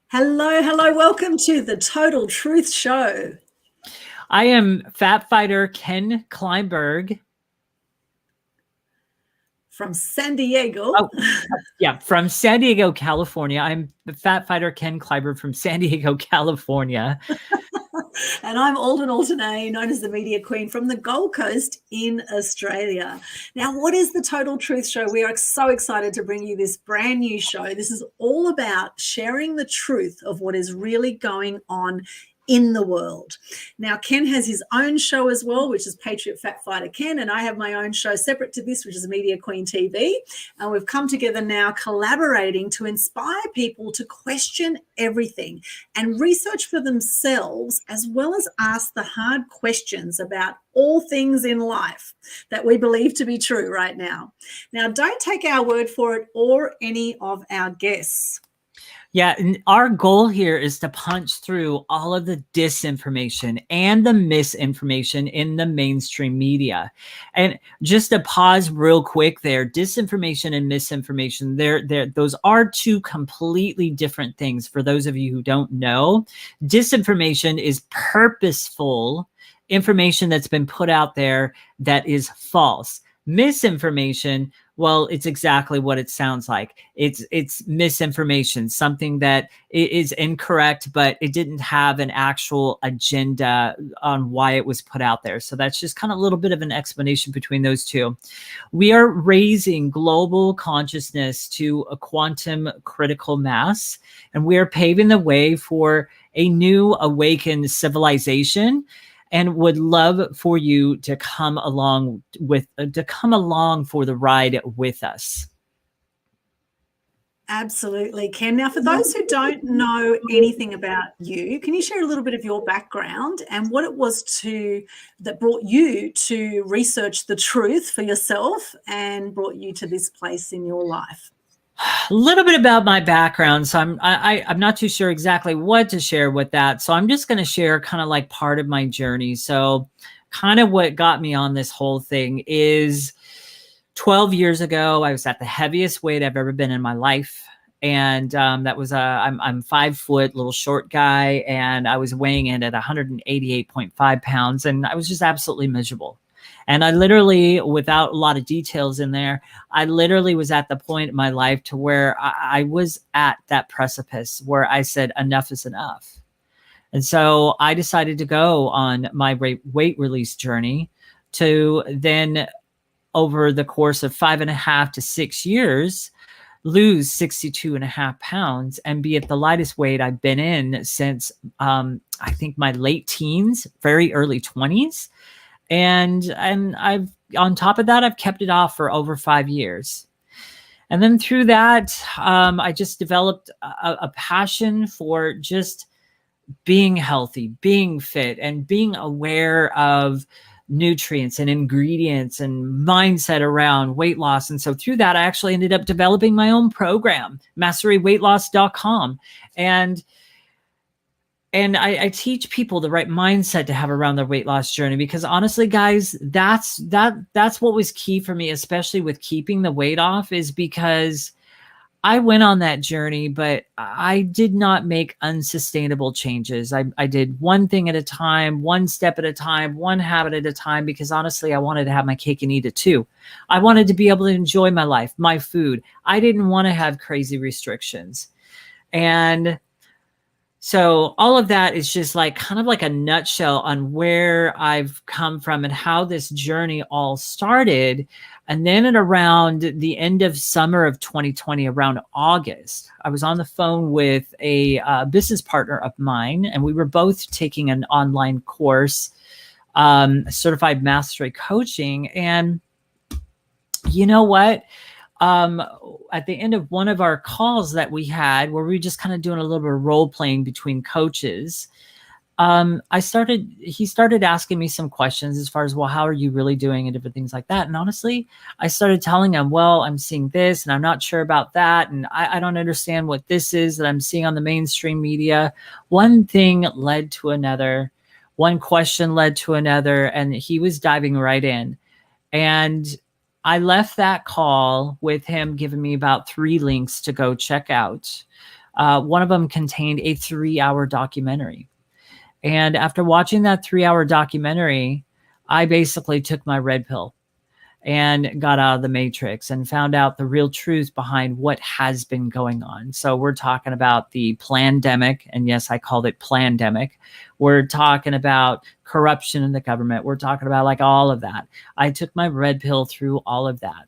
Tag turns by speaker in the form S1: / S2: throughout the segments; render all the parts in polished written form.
S1: Hello, hello. Welcome to the Total Truth Show.
S2: I am Fat Fighter Ken Kleinberg.
S1: From San Diego.
S2: From San Diego, California. I'm the Fat Fighter Ken Kleinberg from San Diego, California.
S1: And I'm Altuney, known as the Media Queen from the Gold Coast in Australia. Now, what is the Total Truth Show? We are so excited to bring you this brand new show. This is all about sharing the truth of what is really going on in the world. Now, Ken has his own show as well, which is Patriot Fat Fighter Ken, and I have my own show separate to this, which is Media Queen TV. And we've come together now collaborating to inspire people to question everything and research for themselves, as well as ask the hard questions about all things in life that we believe to be true right now. Now, don't take our word for it or any of our guests.
S2: Yeah, and our goal here is to punch through all of the disinformation and the misinformation in the mainstream media. And just to pause real quick there, disinformation and misinformation, those are two completely different things. For those of you who don't know, disinformation is purposeful information that's been put out there that is false. Misinformation, well, it's exactly what it sounds like. It's misinformation, something that is incorrect, but it didn't have an actual agenda on why it was put out there. So that's just kind of a little bit of an explanation between those two. We are raising global consciousness to a quantum critical mass, and we are paving the way for a new awakened civilization, and would love for you to come along for the ride with us.
S1: Absolutely, Ken. Now, for those who don't know anything about you, can you share a little bit of your background and what it was that brought you to research the truth for yourself and brought you to this place in your life?
S2: A little bit about my background. So I'm not too sure exactly what to share with that. So I'm just going to share kind of like part of my journey. So kind of what got me on this whole thing is 12 years ago, I was at the heaviest weight I've ever been in my life. And that was I'm 5 foot, little short guy. And I was weighing in at 188.5 pounds. And I was just absolutely miserable. And I literally, without a lot of details in there, I literally was at the point in my life to where I was at that precipice where I said, enough is enough. And so I decided to go on my weight release journey to then, over the course of 5.5 to 6 years, lose 62.5 pounds and be at the lightest weight I've been in since I think my late teens, very early 20s. And I've, on top of that, I've kept it off for over 5 years. And then through that, I just developed a passion for just being healthy, being fit, and being aware of nutrients and ingredients and mindset around weight loss. And so through that, I actually ended up developing my own program, masteryweightloss.com. And I teach people the right mindset to have around their weight loss journey, because honestly, guys, that's what was key for me, especially with keeping the weight off, is because I went on that journey, but I did not make unsustainable changes. I did one thing at a time, one step at a time, one habit at a time, because honestly, I wanted to have my cake and eat it too. I wanted to be able to enjoy my life, my food. I didn't want to have crazy restrictions. And so all of that is just like kind of like a nutshell on where I've come from and how this journey all started. And then at around the end of summer of 2020, around August, I was on the phone with a business partner of mine, and we were both taking an online course, certified mastery coaching. And you know what? At the end of one of our calls that we had, where we were just kind of doing a little bit of role playing between coaches, he started asking me some questions as far as, well, how are you really doing and different things like that. And honestly, I started telling him, well, I'm seeing this and I'm not sure about that. And I don't understand what this is that I'm seeing on the mainstream media. One thing led to another, one question led to another, and he was diving right in. And I left that call with him giving me about 3 links to go check out. One of them contained a 3-hour documentary. And after watching that 3-hour documentary, I basically took my red pill and got out of the matrix and found out the real truth behind what has been going on. So we're talking about the plandemic, and yes, I called it plandemic. We're talking about corruption in the government. We're talking about like all of that. I took my red pill through all of that.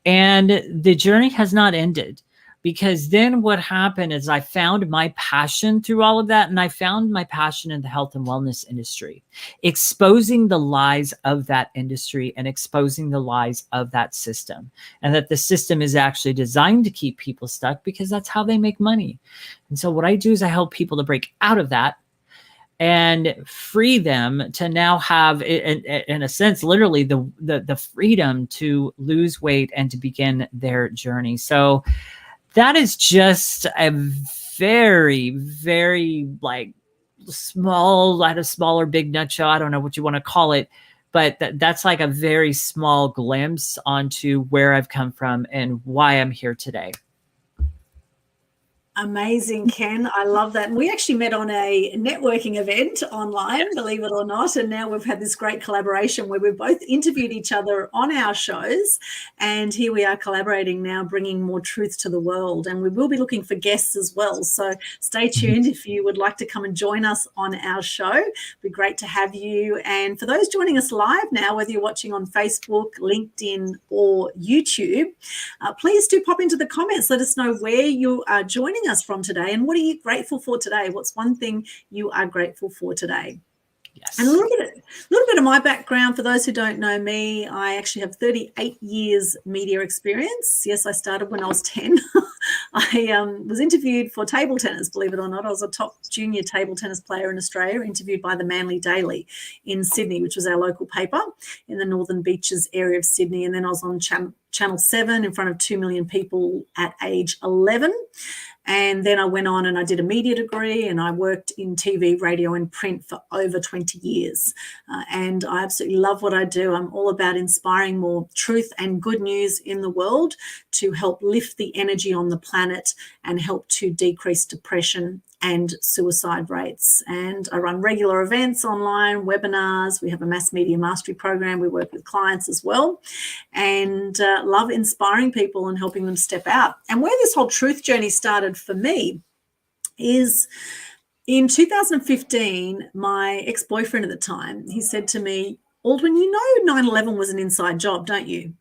S2: And the journey has not ended, because then what happened is I found my passion through all of that. And I found my passion in the health and wellness industry, exposing the lies of that industry and exposing the lies of that system, and that the system is actually designed to keep people stuck because that's how they make money. And so what I do is I help people to break out of that and free them to now have, in a sense, literally the freedom to lose weight and to begin their journey. So that is just a very, very like small, at a smaller big nutshell. I don't know what you want to call it, but that's like a very small glimpse onto where I've come from and why I'm here today.
S1: Amazing, Ken. I love that. And we actually met on a networking event online, yes, believe it or not. And now we've had this great collaboration where we've both interviewed each other on our shows. And here we are collaborating now, bringing more truth to the world. And we will be looking for guests as well. So stay tuned if you would like to come and join us on our show. It'd be great to have you. And for those joining us live now, whether you're watching on Facebook, LinkedIn, or YouTube, please do pop into the comments. Let us know where you are joining us from today, and what are you grateful for today? What's one thing you are grateful for today? Yes. And a little bit of my background for those who don't know me. I actually have 38 years media experience. Yes, I started when I was 10. I was interviewed for table tennis, believe it or not. I was a top junior table tennis player in Australia, interviewed by the Manly Daily in Sydney, which was our local paper in the Northern Beaches area of Sydney. And then I was on Channel 7 in front of 2 million people at age 11. And then I went on and I did a media degree, and I worked in TV, radio and print for over 20 years. And I absolutely love what I do. I'm all about inspiring more truth and good news in the world to help lift the energy on the planet and help to decrease depression and suicide rates. And I run regular events online, webinars. We have a mass media mastery program. We work with clients as well, and love inspiring people and helping them step out. And where this whole truth journey started for me is in 2015, my ex-boyfriend at the time, he said to me, Aldwyn, you know 9/11 was an inside job, don't you?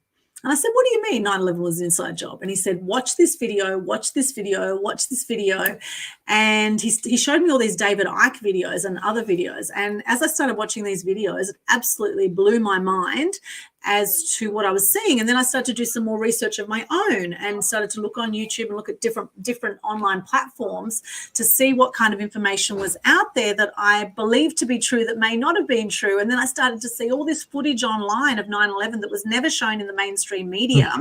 S1: And I said, what do you mean 9/11 was an inside job? And he said, watch this video, watch this video, watch this video. And he showed me all these David Icke videos and other videos. And as I started watching these videos, it absolutely blew my mind as to what I was seeing. And then I started to do some more research of my own and started to look on YouTube and look at different online platforms to see what kind of information was out there that I believed to be true that may not have been true. And then I started to see all this footage online of 9/11 that was never shown in the mainstream media.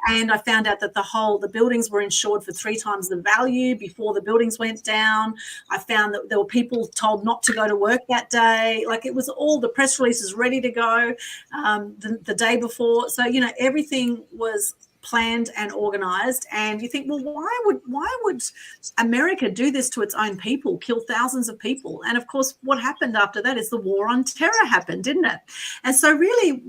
S1: And I found out that the buildings were insured for 3 times the value before the buildings went down. I found that there were people told not to go to work that day. Like, it was all the press releases ready to go the day before. So, you know, everything was planned and organized. And you think, well, why would America do this to its own people, kill thousands of people? And of course, what happened after that is the war on terror happened, didn't it? And so really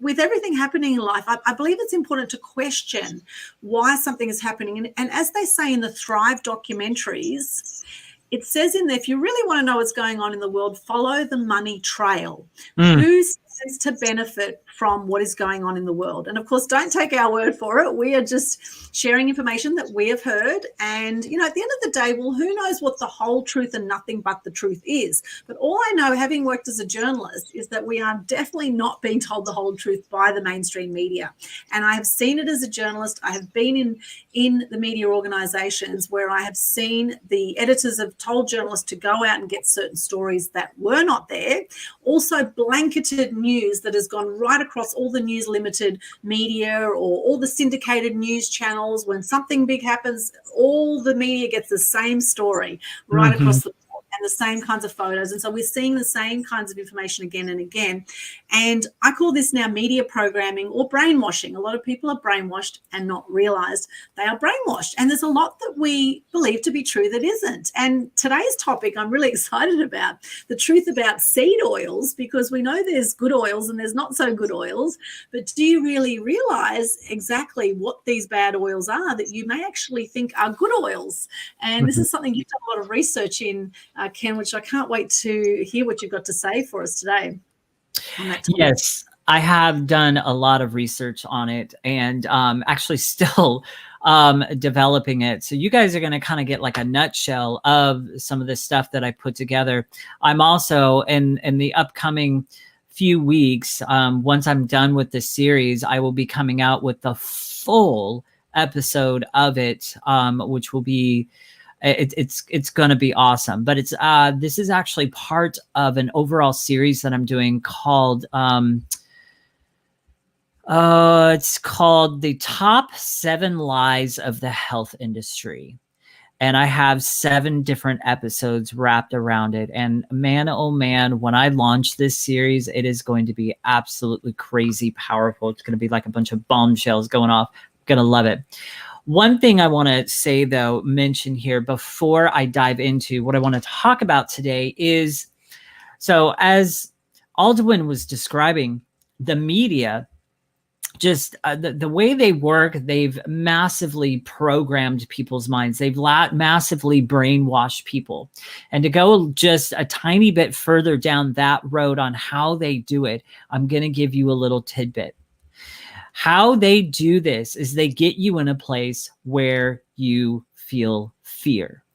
S1: with everything happening in life, I believe it's important to question why something is happening. And as they say in the Thrive documentaries, it says in there, if you really want to know what's going on in the world, follow the money trail. Who stands to benefit from what is going on in the world? And of course, don't take our word for it. We are just sharing information that we have heard. And, you know, at the end of the day, well, who knows what the whole truth and nothing but the truth is? But all I know, having worked as a journalist, is that we are definitely not being told the whole truth by the mainstream media. And I have seen it as a journalist. I have been in the media organizations where I have seen the editors have told journalists to go out and get certain stories that were not there. Also blanketed news that has gone right across all the news limited media or all the syndicated news channels. When something big happens, all the media gets the same story right across the board. and the same kinds of photos. And so we're seeing the same kinds of information again and again. And I call this now media programming or brainwashing. A lot of people are brainwashed and not realized they are brainwashed. And there's a lot that we believe to be true that isn't. And today's topic I'm really excited about, the truth about seed oils, because we know there's good oils and there's not so good oils. But do you really realize exactly what these bad oils are that you may actually think are good oils? And this is something you've done a lot of research in, Ken, which I can't wait to hear what you've got to say for us today on that topic.
S2: Yes, I have done a lot of research on it, and actually still developing it. So you guys are going to kind of get like a nutshell of some of the stuff that I put together. I'm also in the upcoming few weeks, once I'm done with this series, I will be coming out with the full episode of it, which will be it's going to be awesome. But it's this is actually part of an overall series that I'm doing called it's called The Top 7 Lies of the Health Industry. And I have 7 different episodes wrapped around it. And man, oh man, when I launch this series, it is going to be absolutely crazy powerful. It's going to be like a bunch of bombshells going off. I'm going to love it. One thing I want to say, though, mention here before I dive into what I want to talk about today is, so as Aldwyn was describing, the media, just the way they work, they've massively programmed people's minds. They've massively brainwashed people. And to go just a tiny bit further down that road on how they do it, I'm going to give you a little tidbit. How they do this is they get you in a place where you feel fear.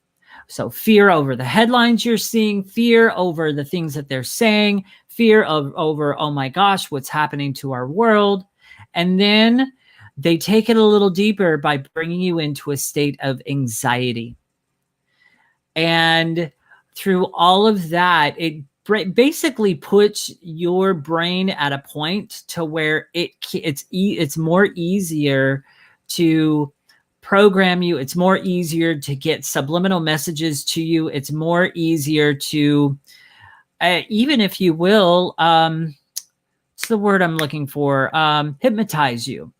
S2: So fear over the headlines you're seeing, fear over the things that they're saying, fear over, oh my gosh, what's happening to our world. And then they take it a little deeper by bringing you into a state of anxiety. And through all of that, it basically puts your brain at a point to where it's more easier to program you. It's more easier to get subliminal messages to you. It's more easier to, even if you will, what's the word I'm looking for? Hypnotize you,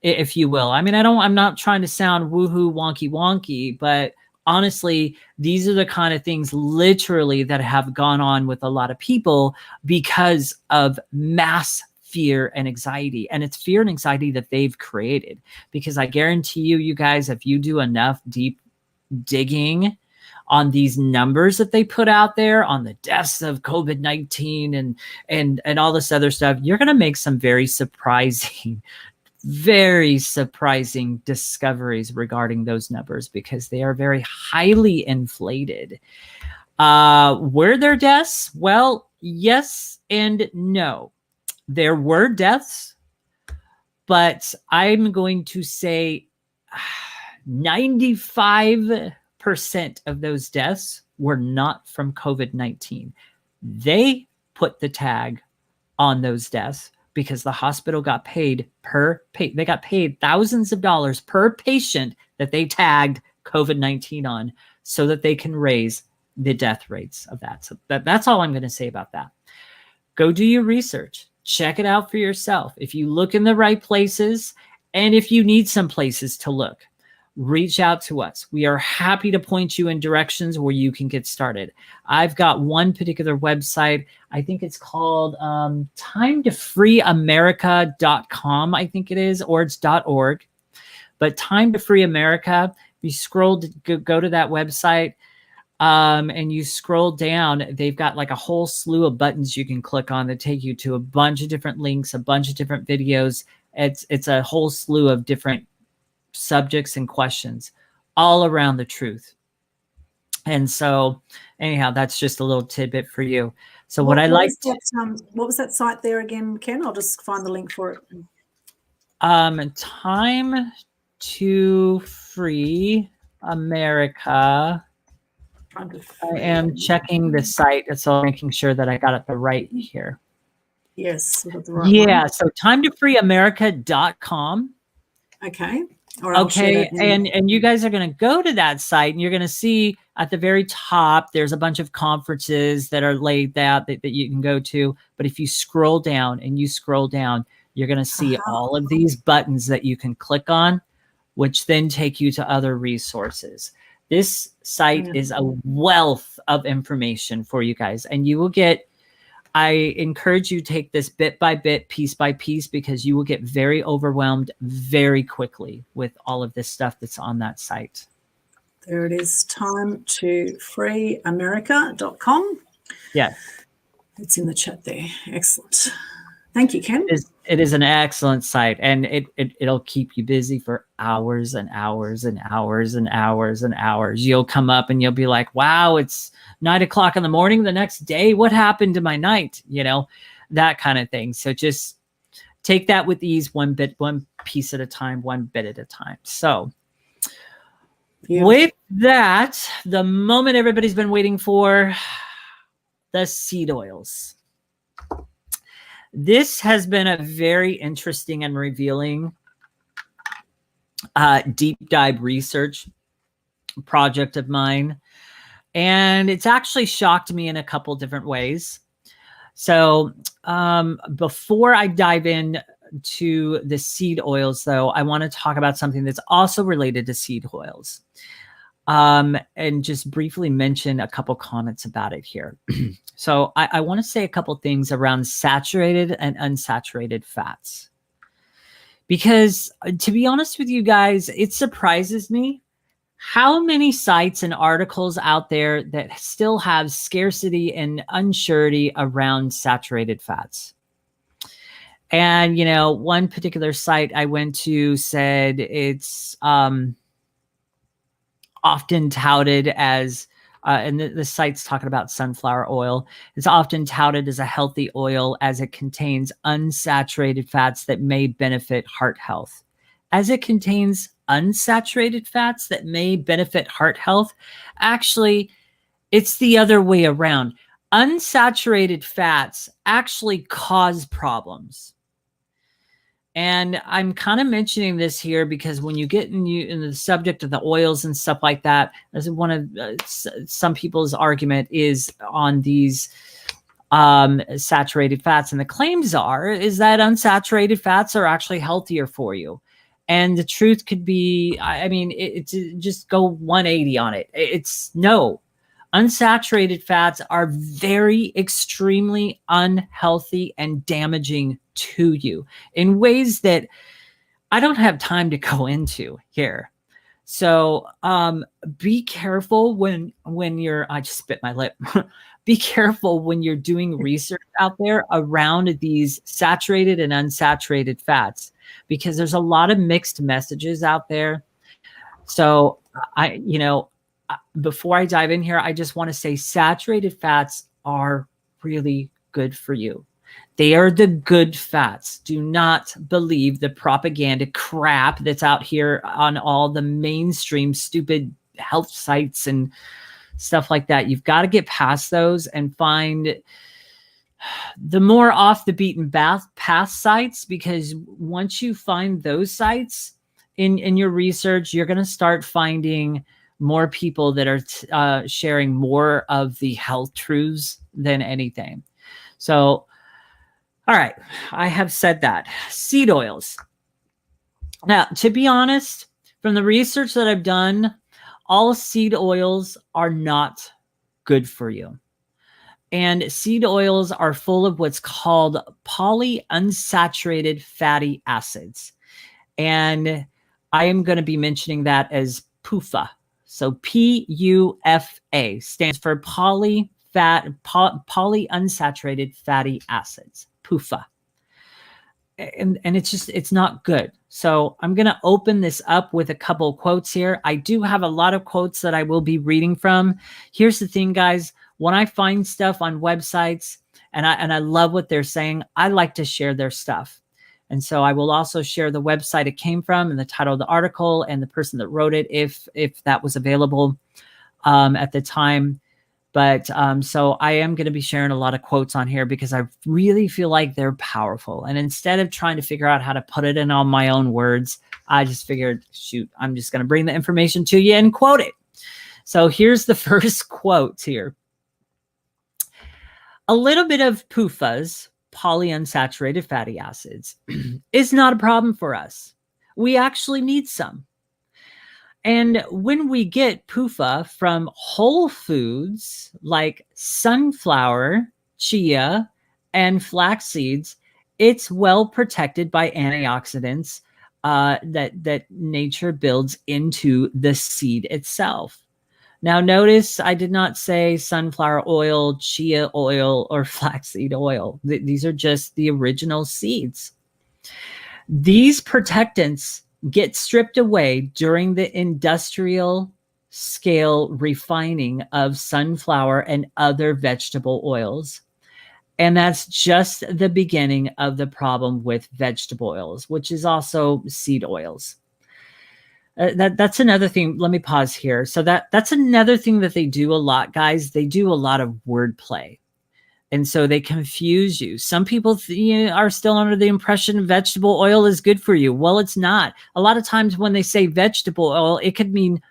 S2: if you will. I mean, I'm not trying to sound woohoo wonky wonky, but honestly, these are the kind of things literally that have gone on with a lot of people because of mass fear and anxiety. And it's fear and anxiety that they've created, because I guarantee you guys, if you do enough deep digging on these numbers that they put out there on the deaths of COVID-19 and all this other stuff, you're going to make some very surprising discoveries regarding those numbers, because they are very highly inflated. Were there deaths? Well, yes and no. There were deaths, but I'm going to say 95% of those deaths were not from COVID-19. They put the tag on those deaths because the hospital got paid they got paid thousands of dollars per patient that they tagged COVID-19 on, so that they can raise the death rates of that. So that's all I'm going to say about that. Go do your research. Check it out for yourself. If you look in the right places, and if you need some places to look, reach out to us. We are happy to point you in directions where you can get started. I've got one particular website. I think it's called timetofreeamerica.com, I think it is, or it's .org. But Time to Free America, you go to that website, and you scroll down, they've got like a whole slew of buttons you can click on that take you to a bunch of different links, a bunch of different videos. It's a whole slew of different subjects and questions all around the truth. And so anyhow, that's just a little tidbit for you. So what was that site there again, Ken? I'll just find the link for it. Time to Free America. I am checking the site, so making sure that I got it the right here. Yes, we got the right one. So timetofreeamerica.com.
S1: Okay. Or I'll share
S2: Okay,
S1: that in.
S2: and you guys are going to go to that site, and you're going to see at the very top there's a bunch of conferences that are laid out that you can go to. But if you scroll down and you scroll down, you're going to see all of these buttons that you can click on, which then take you to other resources. This site is a wealth of information for you guys, and you will get, I encourage you to take this bit by bit, piece by piece, because you will get very overwhelmed very quickly with all of this stuff that's on that site.
S1: There it is, time to freeamerica.com.
S2: Yes.
S1: It's in the chat there. Excellent. Thank you, Ken.
S2: It is an excellent site, and it'll keep you busy for hours and hours and hours and hours and hours. You'll come up and you'll be like, wow, it's 9 o'clock in the morning the next day. What happened to my night? You know, that kind of thing. So just take that with ease, one piece at a time, one bit at a time. So with that, the moment everybody's been waiting for, the seed oils. This has been a very interesting and revealing deep dive research project of mine. And it's actually shocked me in a couple different ways. So before I dive in to the seed oils, though, I want to talk about something that's also related to seed oils. And just briefly mention a couple comments about it here. So I want to say a couple things around saturated and unsaturated fats. Because to be honest with you guys, it surprises me how many sites and articles out there that still have scarcity and unsurety around saturated fats. And, you know, one particular site I went to said it's often touted as, and the site's talking about sunflower oil. It's often touted as a healthy oil as it contains unsaturated fats that may benefit heart health. As it contains unsaturated fats that may benefit heart health, actually, it's the other way around. Unsaturated fats actually cause problems. And I'm kind of mentioning this here because when you get in the subject of the oils and stuff like that, as one of some people's argument is on these saturated fats. And the claims is that unsaturated fats are actually healthier for you. And the truth could be, I mean, it's just go 180 on it. It's no. Unsaturated fats are very extremely unhealthy and damaging to you in ways that I don't have time to go into here. So be careful when you're, I just bit my lip. Be careful when you're doing research out there around these saturated and unsaturated fats, because there's a lot of mixed messages out there. So before I dive in here, I just want to say saturated fats are really good for you. They are the good fats. Do not believe the propaganda crap that's out here on all the mainstream stupid health sites and stuff like that. You've got to get past those and find the more off the beaten path sites, because once you find those sites in your research, you're going to start finding more people that are sharing more of the health truths than anything. So, all right, I have said that. Seed oils. Now, to be honest, from the research that I've done, all seed oils are not good for you. And seed oils are full of what's called polyunsaturated fatty acids. And I am going to be mentioning that as PUFA. So PUFA stands for polyunsaturated fatty acids, PUFA. And it's not good. So I'm going to open this up with a couple of quotes here. I do have a lot of quotes that I will be reading from. Here's the thing, guys. When I find stuff on websites and I love what they're saying, I like to share their stuff. And so I will also share the website it came from and the title of the article and the person that wrote it, if that was available at the time. But so I am going to be sharing a lot of quotes on here because I really feel like they're powerful. And instead of trying to figure out how to put it in on my own words, I just figured, shoot, I'm just going to bring the information to you and quote it. So here's the first quote here. A little bit of PUFAs, polyunsaturated fatty acids, is not a problem for us. We actually need some. And when we get PUFA from whole foods like sunflower, chia, and flax seeds, it's well protected by antioxidants that nature builds into the seed itself. Now, notice I did not say sunflower oil, chia oil, or flaxseed oil. These are just the original seeds. These protectants get stripped away during the industrial scale refining of sunflower and other vegetable oils. And that's just the beginning of the problem with vegetable oils, which is also seed oils. That's another thing. Let me pause here. So that's another thing that they do a lot, guys. They do a lot of wordplay. And so they confuse you. Some people are still under the impression vegetable oil is good for you. Well, it's not. A lot of times when they say vegetable oil, it could mean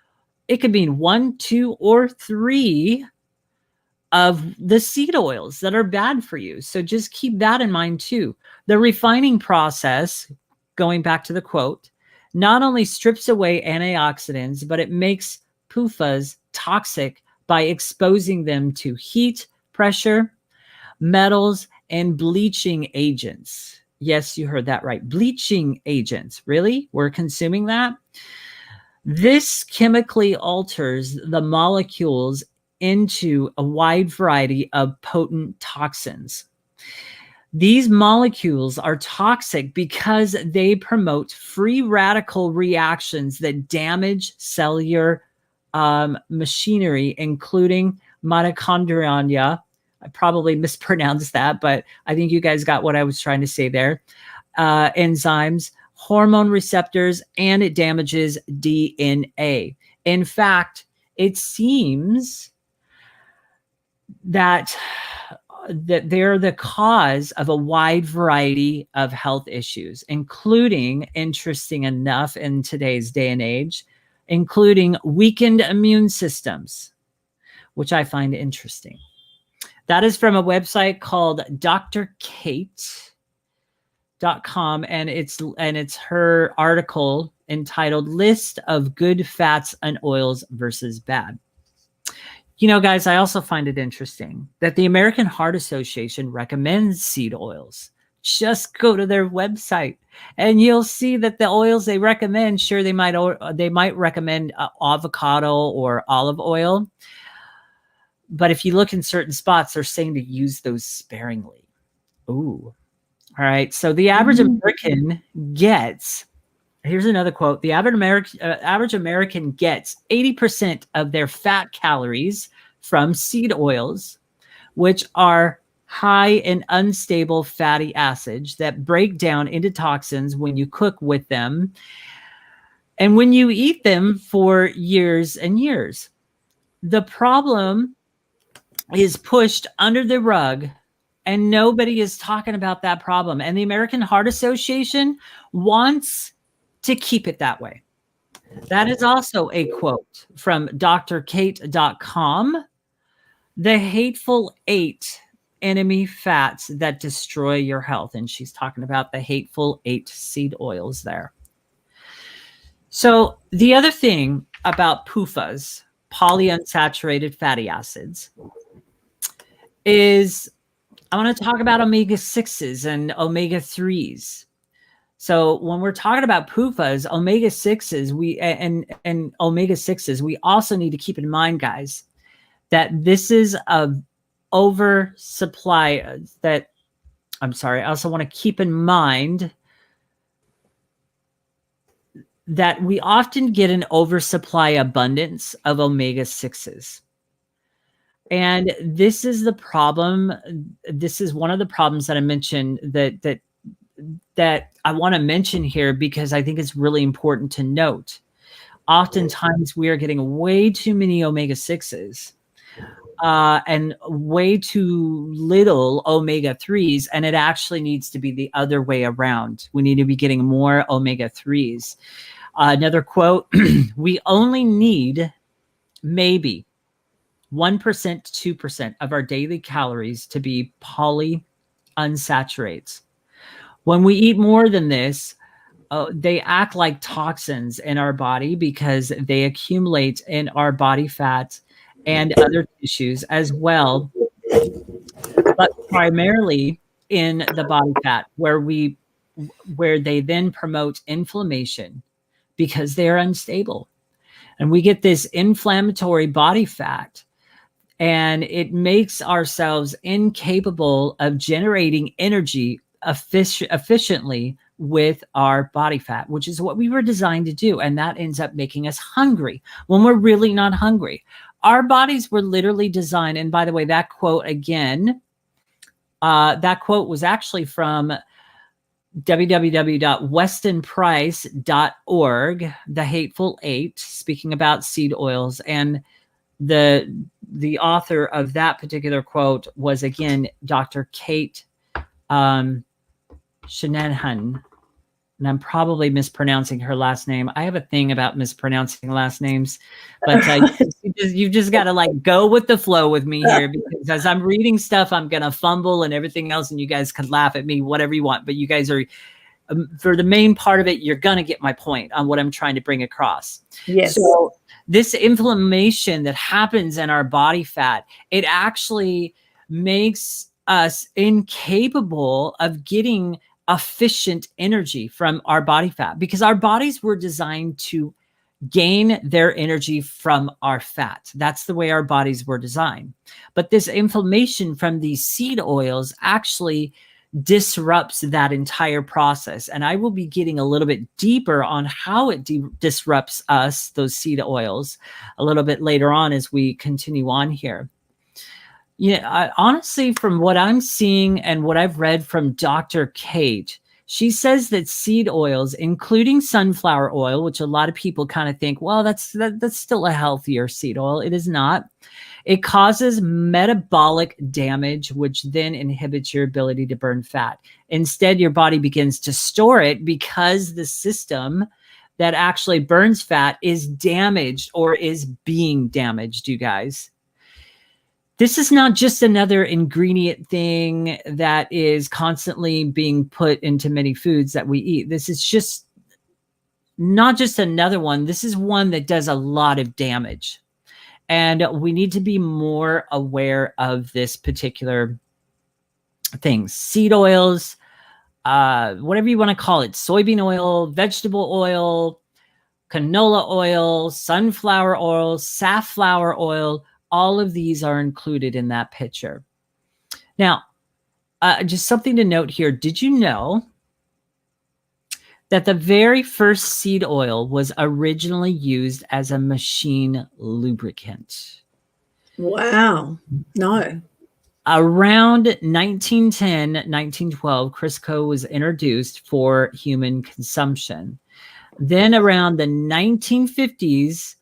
S2: 1, 2, or 3 of the seed oils that are bad for you. So just keep that in mind too. The refining process, going back to the quote, not only strips away antioxidants, but it makes PUFAs toxic by exposing them to heat, pressure, metals, and bleaching agents. Yes, you heard that right. Bleaching agents. Really? We're consuming that? This chemically alters the molecules into a wide variety of potent toxins. These molecules are toxic because they promote free radical reactions that damage cellular machinery, including mitochondria. I probably mispronounced that, but I think you guys got what I was trying to say there. Enzymes, hormone receptors, and it damages DNA. In fact, it seems that they're the cause of a wide variety of health issues, including, interesting enough in today's day and age, including weakened immune systems, which I find interesting. That is from a website called drkate.com, and it's her article entitled List of Good Fats and Oils versus Bad. You know, guys, I also find it interesting that the American Heart Association recommends seed oils. Just go to their website and you'll see that the oils they recommend, sure, they might recommend avocado or olive oil. But if you look in certain spots, they're saying to use those sparingly. Ooh. All right. So the average American gets, here's another quote. The average American gets 80% of their fat calories from seed oils, which are high in unstable fatty acids that break down into toxins when you cook with them and when you eat them for years and years. The problem is pushed under the rug, and nobody is talking about that problem. And the American Heart Association wants to keep it that way. That is also a quote from drkate.com. The hateful 8 enemy fats that destroy your health. And she's talking about the hateful 8 seed oils there. So the other thing about PUFAs, polyunsaturated fatty acids, is I want to talk about omega-6s and omega-3s. So when we're talking about PUFAs, omega-6s, and omega-6s, we also need to keep in mind, guys, that this is a oversupply I also want to keep in mind that we often get an oversupply abundance of omega-6s. And this is the problem. This is one of the problems that I mentioned that I want to mention here because I think it's really important to note. Oftentimes we are getting way too many omega-6s. and way too little omega-3s, and it actually needs to be the other way around. We need to be getting more omega-3s. Another quote, we only need maybe 1% to 2% of our daily calories to be polyunsaturates. When we eat more than this, they act like toxins in our body because they accumulate in our body fat and other tissues as well, but primarily in the body fat, where they then promote inflammation because they're unstable. And we get this inflammatory body fat, and it makes ourselves incapable of generating energy efficiently with our body fat, which is what we were designed to do. And that ends up making us hungry when we're really not hungry. Our bodies were literally designed. And by the way, that quote again, that quote was actually from www.westonprice.org, The Hateful Eight, speaking about seed oils. And the author of that particular quote was, again, Dr. Kate Shanahan. And I'm probably mispronouncing her last name. I have a thing about mispronouncing last names, but you just got to like go with the flow with me here, because as I'm reading stuff, I'm going to fumble and everything else, and you guys can laugh at me, whatever you want. But you guys are, for the main part of it, you're going to get my point on what I'm trying to bring across.
S1: Yes.
S2: So this inflammation that happens in our body fat, it actually makes us incapable of getting efficient energy from our body fat, because our bodies were designed to gain their energy from our fat. That's the way our bodies were designed. But this inflammation from these seed oils actually disrupts that entire process. And I will be getting a little bit deeper on how it disrupts us, those seed oils, a little bit later on as we continue on here. Yeah, honestly, from what I'm seeing and what I've read from Dr. Kate, she says that seed oils, including sunflower oil, which a lot of people kind of think, well, that's still a healthier seed oil. It is not. It causes metabolic damage, which then inhibits your ability to burn fat. Instead, your body begins to store it because the system that actually burns fat is damaged or is being damaged, you guys. This is not just another ingredient thing that is constantly being put into many foods that we eat. This is just not just another one. This is one that does a lot of damage. And we need to be more aware of this particular thing. Seed oils, whatever you want to call it, soybean oil, vegetable oil, canola oil, sunflower oil, safflower oil, all of these are included in that picture. Now, just something to note here. Did you know that the very first seed oil was originally used as a machine lubricant?
S1: Wow. No.
S2: Around 1910, 1912, Crisco was introduced for human consumption. Then around the 1950s,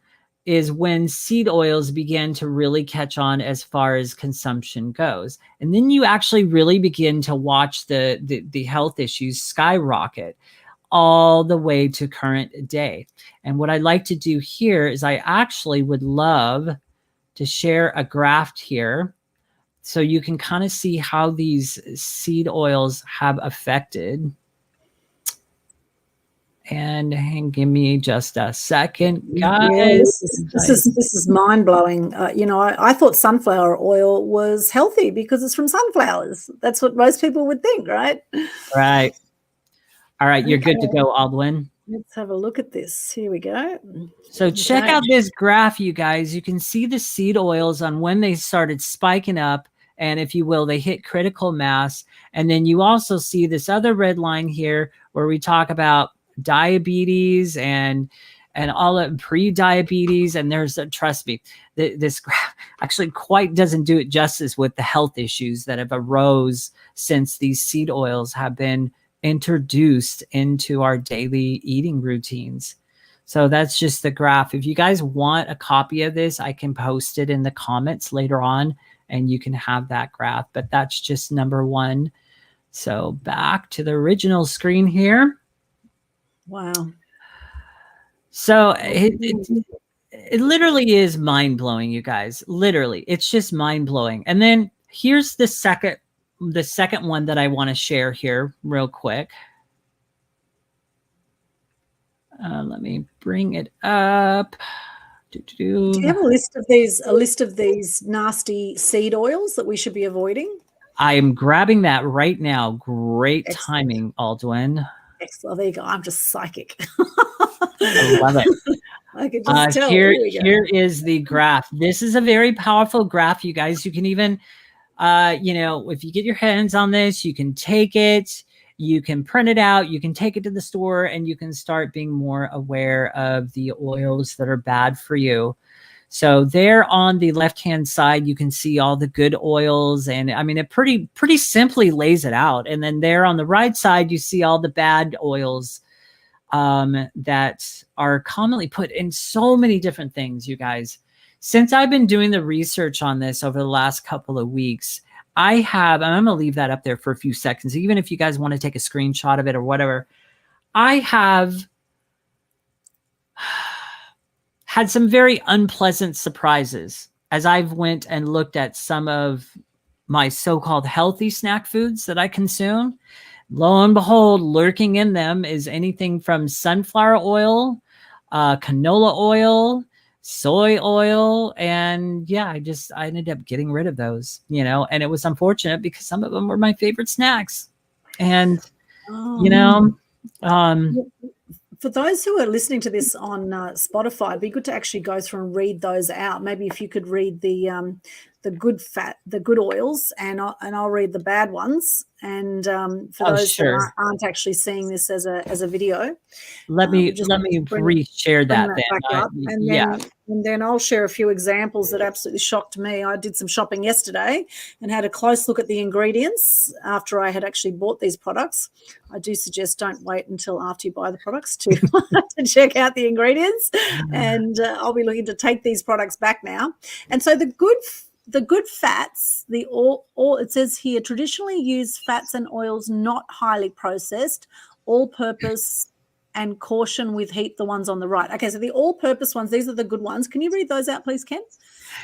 S2: is when seed oils began to really catch on as far as consumption goes. And then you actually really begin to watch the health issues skyrocket all the way to current day. And what I'd like to do here is I actually would love to share a graph here so you can kind of see how these seed oils have affected. And give me just a second, guys.
S1: Yeah, this is mind-blowing. I thought sunflower oil was healthy because it's from sunflowers. That's what most people would think, right?
S2: Right. All right, you're good to go, Aldwyn.
S1: Let's have a look at this. Here we go.
S2: So check out this graph, you guys. You can see the seed oils on when they started spiking up, and if you will, they hit critical mass. And then you also see this other red line here where we talk about diabetes and all of pre-diabetes. And there's trust me, this graph actually quite doesn't do it justice with the health issues that have arose since these seed oils have been introduced into our daily eating routines. So that's just the graph. If you guys want a copy of this, I can post it in the comments later on and you can have that graph, but that's just number one. So back to the original screen here.
S1: Wow.
S2: So it literally is mind-blowing, you guys. Literally, it's just mind-blowing. And then here's the second one that I want to share here real quick. Let me bring it up.
S1: Do you have a list of these nasty seed oils that we should be avoiding?
S2: I am grabbing that right now. Great
S1: Excellent.
S2: timing, Aldwyn.
S1: Excellent. There you go. I'm just psychic.
S2: I love it.
S1: I can just tell.
S2: Here is the graph. This is a very powerful graph, you guys. You can even, you know, if you get your hands on this, you can take it, you can print it out, you can take it to the store, and you can start being more aware of the oils that are bad for you. So there on the left-hand side, you can see all the good oils. And I mean, it pretty simply lays it out. And then there on the right side, you see all the bad oils that are commonly put in so many different things, you guys. Since I've been doing the research on this over the last couple of weeks, I'm going to leave that up there for a few seconds, even if you guys want to take a screenshot of it or whatever. I have had some very unpleasant surprises as I've went and looked at some of my so-called healthy snack foods that I consume. Lo and behold, lurking in them is anything from sunflower oil, canola oil, soy oil. And yeah, I ended up getting rid of those, you know, and it was unfortunate because some of them were my favorite snacks. And, you know,
S1: for those who are listening to this on Spotify, it'd be good to actually go through and read those out. Maybe if you could read the good oils, and I'll read the bad ones. And for those that aren't actually seeing this as a video,
S2: let me re-share that then.
S1: And then I'll share a few examples that absolutely shocked me. I did some shopping yesterday and had a close look at the ingredients after I had actually bought these products. I do suggest don't wait until after you buy the products to check out the ingredients. And I'll be looking to take these products back now. And so the good fats, it says here, traditionally used fats and oils not highly processed, all-purpose, and caution with heat, the ones on the right. Okay, so the all-purpose ones, these are the good ones. Can you read those out, please, Ken?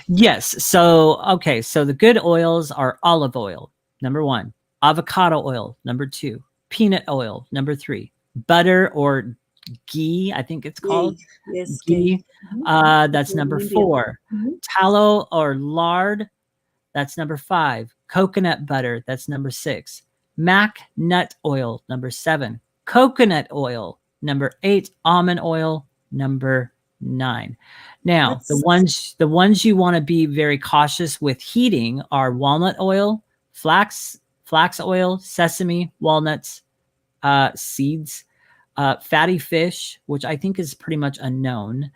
S2: Yes. So, okay, so the good oils are olive oil, number 1, avocado oil, number 2, peanut oil, number 3, butter or ghee, I think it's called.
S1: Yes,
S2: ghee. That's number 4. Tallow or lard, that's number 5. Coconut butter, that's number 6. Mac nut oil, number 7. Coconut oil, number 8. Almond oil, number 9. Now, the ones you want to be very cautious with heating are walnut oil, flax oil, sesame, walnuts, seeds, fatty fish, which I think is pretty much unknown.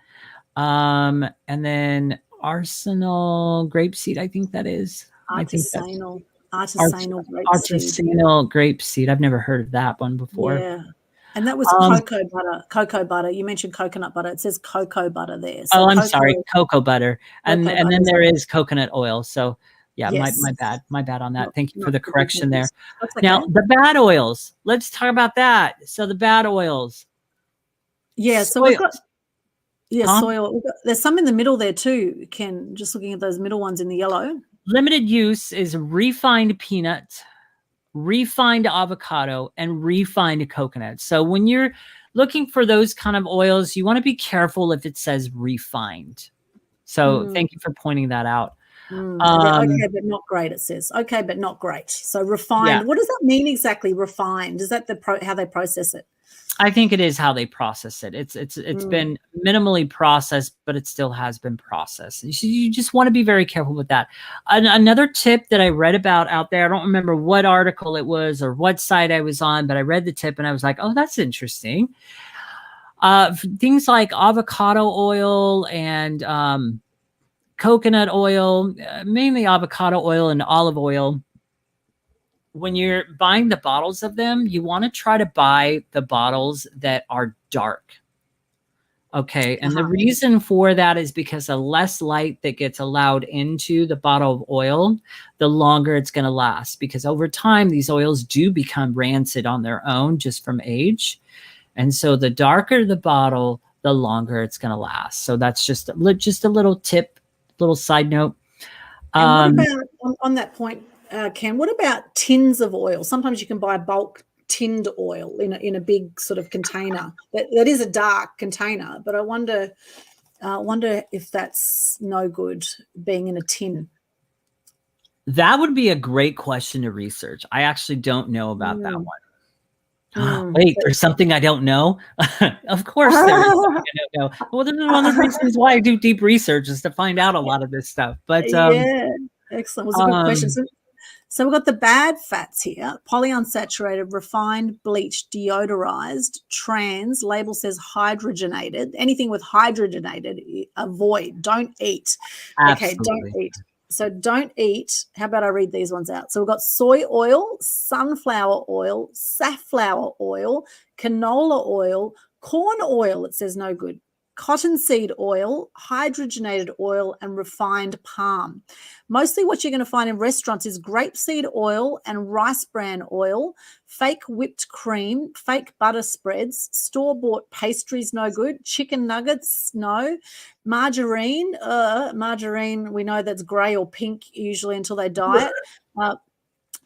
S2: And then artisanal grapeseed, I think that is.
S1: Artisanal
S2: grapeseed. I've never heard of that one before.
S1: Yeah. And that was cocoa butter. You mentioned coconut butter. It says cocoa butter there.
S2: So I'm sorry, cocoa butter. And then there is coconut oil. So yeah, yes. my bad on that. Thank you for the correction there. Okay. Now, the bad oils. Let's talk about that. So the bad oils.
S1: Yeah, so we've got soil. There's some in the middle there too, Ken, just looking at those middle ones in the yellow.
S2: Limited use is refined peanut, refined avocado, and refined coconut. So when you're looking for those kind of oils, you want to be careful if it says refined. So thank you for pointing that out.
S1: Okay, but not great, it says. Okay, but not great. So refined. Yeah. What does that mean exactly, refined? Is that how they process it?
S2: I think it is how they process it. It's been minimally processed, but it still has been processed. You just want to be very careful with that. Another tip that I read about out there, I don't remember what article it was or what site I was on, but I read the tip and I was like, oh, that's interesting. Things like avocado oil and coconut oil, mainly avocado oil and olive oil. When you're buying the bottles of them, you want to try to buy the bottles that are dark. Okay. And the reason for that is because the less light that gets allowed into the bottle of oil, the longer it's going to last. Because over time, these oils do become rancid on their own just from age. And so the darker the bottle, the longer it's going to last. So that's just a little tip, little side note.
S1: And what about, on that point, Ken, what about tins of oil? Sometimes you can buy bulk tinned oil in a big sort of container. That is a dark container, but I wonder if that's no good being in a tin.
S2: That would be a great question to research. I actually don't know about that one. Wait, there's something I don't know? Of course there is something I don't know. Well, this is one of the reasons why I do deep research, is to find out a lot of this stuff. But
S1: yeah, excellent. It was a good question. So we've got the bad fats here: polyunsaturated, refined, bleached, deodorized, trans. Label says hydrogenated. Anything with hydrogenated, avoid. Don't eat.
S2: Absolutely.
S1: Okay, don't eat. So don't eat. How about I read these ones out? So we've got soy oil, sunflower oil, safflower oil, canola oil, corn oil. It says no good. Cottonseed oil, hydrogenated oil, and refined palm. Mostly what you're going to find in restaurants is grapeseed oil and rice bran oil, fake whipped cream, fake butter spreads, store-bought pastries, no good, chicken nuggets, no, margarine, we know that's grey or pink usually until they dye it.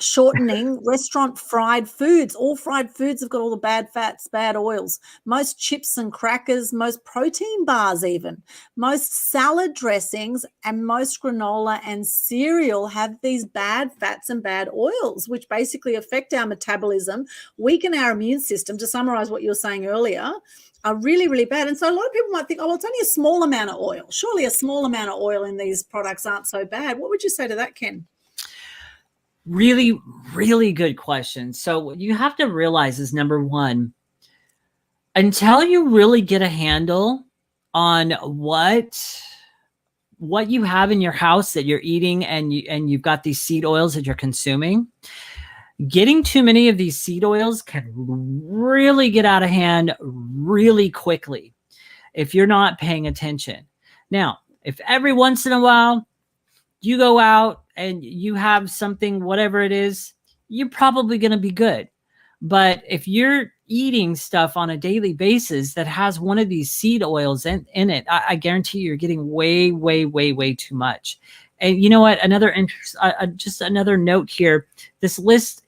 S1: Shortening, restaurant fried foods. All fried foods have got all the bad fats, bad oils. Most chips and crackers, most protein bars even, most salad dressings, and most granola and cereal have these bad fats and bad oils, which basically affect our metabolism, weaken our immune system, to summarize what you were saying earlier, are really, really bad. And so a lot of people might think, oh, well, it's only a small amount of oil. Surely a small amount of oil in these products aren't so bad. What would you say to that, Ken?
S2: Really, really good question. So what you have to realize is, number one, until you really get a handle on what you have in your house that you're eating, and you've got these seed oils that you're consuming, getting too many of these seed oils can really get out of hand really quickly if you're not paying attention. Now, if every once in a while you go out and you have something, whatever it is, you're probably going to be good. But if you're eating stuff on a daily basis that has one of these seed oils in it, I guarantee you're getting way, way, way, way too much. And you know what? Just another note here. This list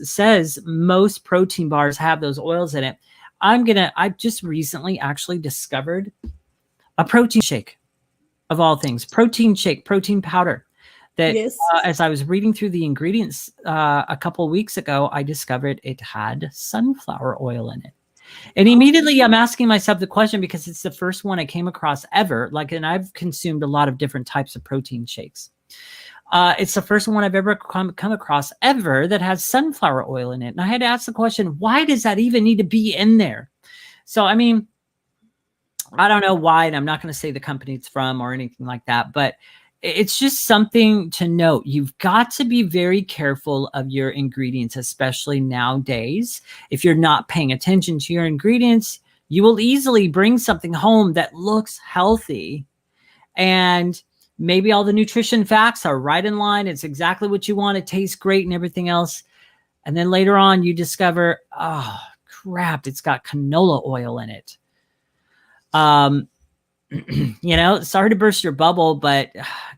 S2: says most protein bars have those oils in it. I just recently actually discovered a protein shake, of all things, protein shake, protein powder. That
S1: yes.
S2: As I was reading through the ingredients a couple of weeks ago, I discovered it had sunflower oil in it. And immediately I'm asking myself the question, because it's the first one I came across ever. And I've consumed a lot of different types of protein shakes. It's the first one I've ever come across ever that has sunflower oil in it. And I had to ask the question, why does that even need to be in there? So, I mean, I don't know why, and I'm not going to say the company it's from or anything like that, but it's just something to note. You've got to be very careful of your ingredients, especially nowadays. If you're not paying attention to your ingredients, you will easily bring something home that looks healthy, and maybe all the nutrition facts are right in line. It's exactly what you want. It tastes great and everything else. And then later on you discover, oh crap, it's got canola oil in it. Sorry to burst your bubble, but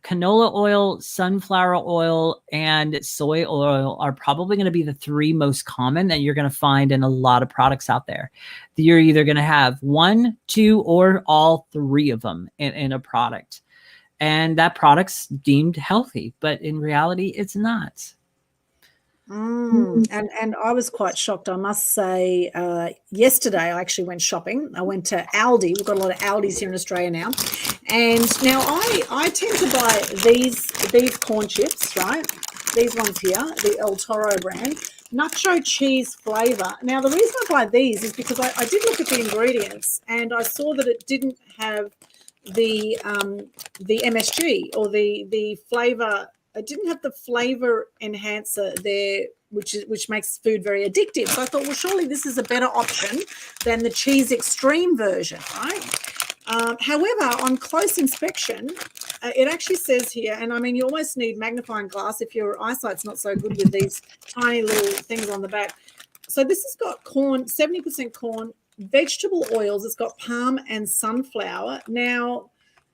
S2: canola oil, sunflower oil, and soy oil are probably going to be the three most common that you're going to find in a lot of products out there. You're either going to have one, two, or all three of them in a product. And that product's deemed healthy, but in reality, it's not.
S1: And I was quite shocked, I must say. Yesterday, I actually went shopping. I went to Aldi. We've got a lot of Aldis here in Australia now. And now I tend to buy these corn chips, right? These ones here, the El Toro brand, nacho cheese flavor. Now, the reason I buy these is because I did look at the ingredients, and I saw that it didn't have the MSG or the flavor. It didn't have the flavor enhancer there, which makes food very addictive. So I thought, well, surely this is a better option than the cheese extreme version, right? However, on close inspection, it actually says here, and I mean, you almost need magnifying glass if your eyesight's not so good with these tiny little things on the back. So this has got corn, 70% corn, vegetable oils. It's got palm and sunflower. Now,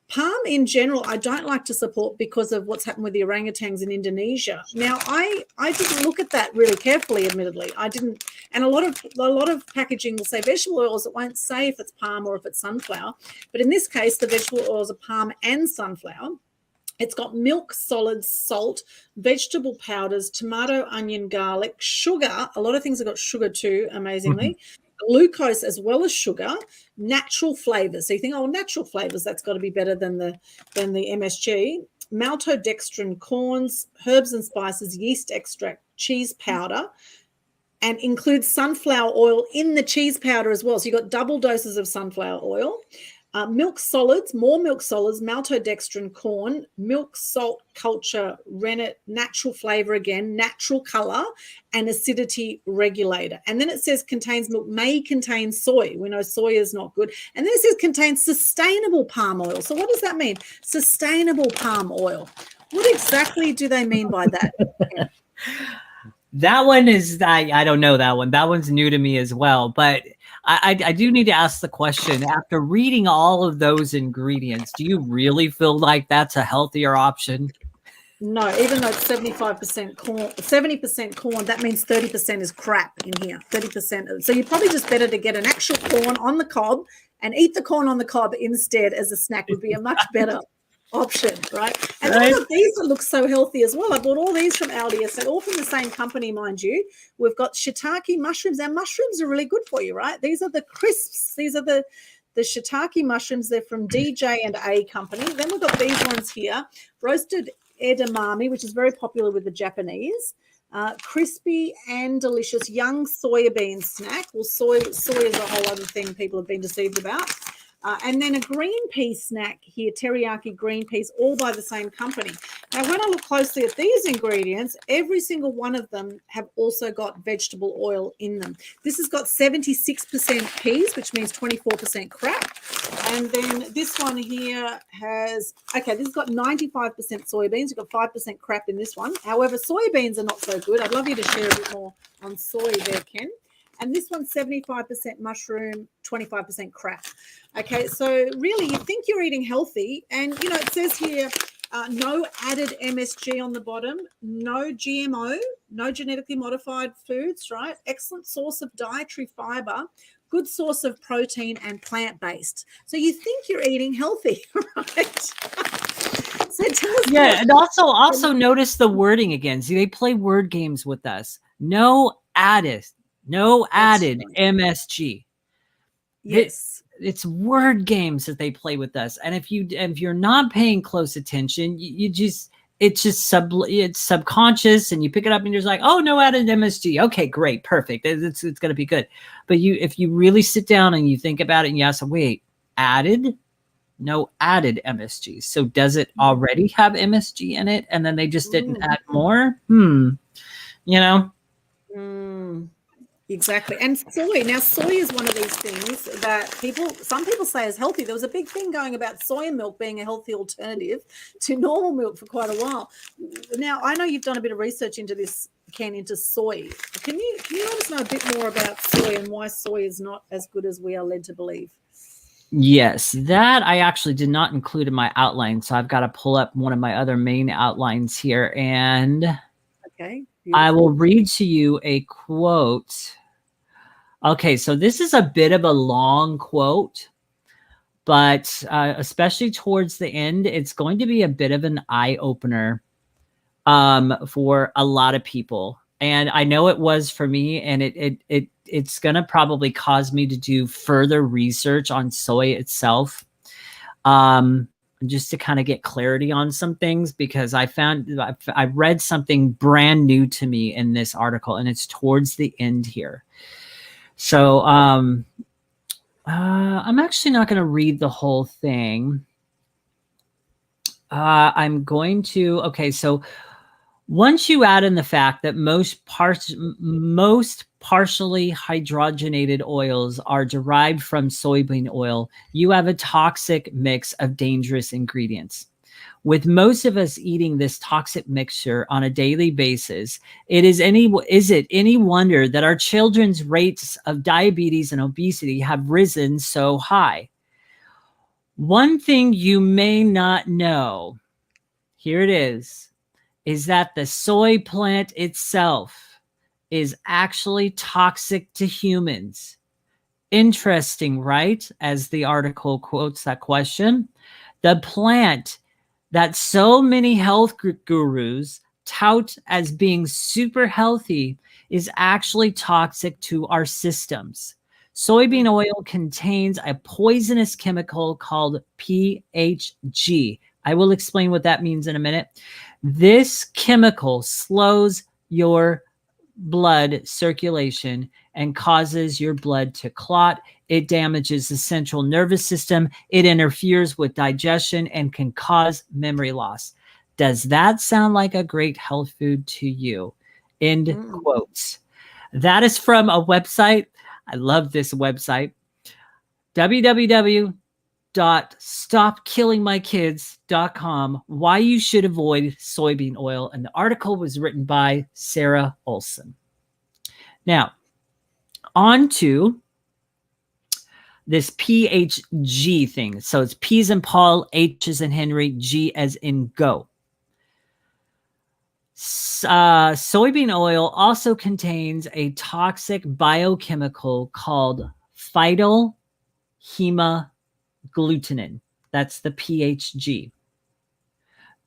S1: palm in general, I don't like to support because of what's happened with the orangutans in Indonesia. Now, I didn't look at that really carefully, admittedly. I didn't, and a lot of packaging will say vegetable oils. It won't say if it's palm or if it's sunflower. But in this case, the vegetable oils are palm and sunflower. It's got milk, solids, salt, vegetable powders, tomato, onion, garlic, sugar. A lot of things have got sugar too, amazingly. Glucose as well as sugar, natural flavors. So you think, oh, natural flavors, that's got to be better than the MSG. Maltodextrin, corns, herbs and spices, yeast extract, cheese powder, and includes sunflower oil in the cheese powder as well. So you've got double doses of sunflower oil. Milk solids, more milk solids, maltodextrin, corn, milk, salt, culture, rennet, natural flavor again, natural color, and acidity regulator. And then it says contains milk, may contain soy. We know soy is not good. And then it says contains sustainable palm oil. So what does that mean? Sustainable palm oil. What exactly do they mean by that?
S2: That one is, I don't know that one. That one's new to me as well. But I do need to ask the question, after reading all of those ingredients, do you really feel like that's a healthier option?
S1: No, even though it's 75% corn, 70% corn, that means 30% is crap in here, 30%. So you're probably just better to get an actual corn on the cob and eat the corn on the cob instead as a snack would be a much better option, right? And right. All of these that look so healthy as well. I bought all these from Aldi. I said all from the same company, mind you. We've got shiitake mushrooms, and mushrooms are really good for you, right? These are the crisps. These are the shiitake mushrooms. They're from DJ and A company. Then we've got these ones here, roasted edamame, which is very popular with the Japanese. Crispy and delicious young soybean snack. Well, soy is a whole other thing people have been deceived about. And then a green pea snack here, teriyaki green peas, all by the same company. Now, when I look closely at these ingredients, every single one of them have also got vegetable oil in them. This has got 76% peas, which means 24% crap. And then this one here has, okay, this has got 95% soybeans. You've got 5% crap in this one. However, soybeans are not so good. I'd love you to share a bit more on soy there, Ken. And this one's 75% mushroom, 25% crap. Okay, so really you think you're eating healthy, and, you know, it says here no added MSG on the bottom, no GMO, no genetically modified foods, right? Excellent source of dietary fiber, good source of protein, and plant-based. So you think you're eating healthy, right? So tell us.
S2: Yeah, and also notice the wording again. See, they play word games with us. No added MSG.
S1: Yes.
S2: It's word games that they play with us. And if you're not paying close attention, it's subconscious, and you pick it up and you're just like, oh, no added MSG. Okay, great, perfect. It's going to be good. But if you really sit down and you think about it and you ask, wait, no added MSG. So does it already have MSG in it? And then they just didn't add more? You know?
S1: Exactly. And soy. Now, soy is one of these things that some people say is healthy. There was a big thing going about soy milk being a healthy alternative to normal milk for quite a while. Now, I know you've done a bit of research into this, Ken, into soy. Can you let us know a bit more about soy and why soy is not as good as we are led to believe?
S2: Yes, that I actually did not include in my outline. So I've got to pull up one of my other main outlines here. And
S1: okay.
S2: I will read to you a quote. Okay, so this is a bit of a long quote, but especially towards the end, it's going to be a bit of an eye-opener for a lot of people. And I know it was for me, and it's going to probably cause me to do further research on soy itself. Just to kind of get clarity on some things, because I read something brand new to me in this article, and it's towards the end here. So I'm actually not going to read the whole thing. I'm going to, okay, so Once you add in the fact that most partially hydrogenated oils are derived from soybean oil, you have a toxic mix of dangerous ingredients. With most of us eating this toxic mixture on a daily basis, is it any wonder that our children's rates of diabetes and obesity have risen so high? One thing you may not know, here it is that the soy plant itself is actually toxic to humans. Interesting, right? As the article quotes that question, the plant that so many health gurus tout as being super healthy is actually toxic to our systems. Soybean oil contains a poisonous chemical called PHG. I will explain what that means in a minute. This chemical slows your blood circulation and causes your blood to clot. It damages the central nervous system. It interferes with digestion and can cause memory loss. Does that sound like a great health food to you? End quotes. That is from a website. I love this website. www.stopkillingmykids.com, why you should avoid soybean oil. And the article was written by Sarah Olson. Now, on to this PHG thing. So it's P as in Paul, H as in Henry, G as in go. Soybean oil also contains a toxic biochemical called phytohemagglutinin. That's the PHG.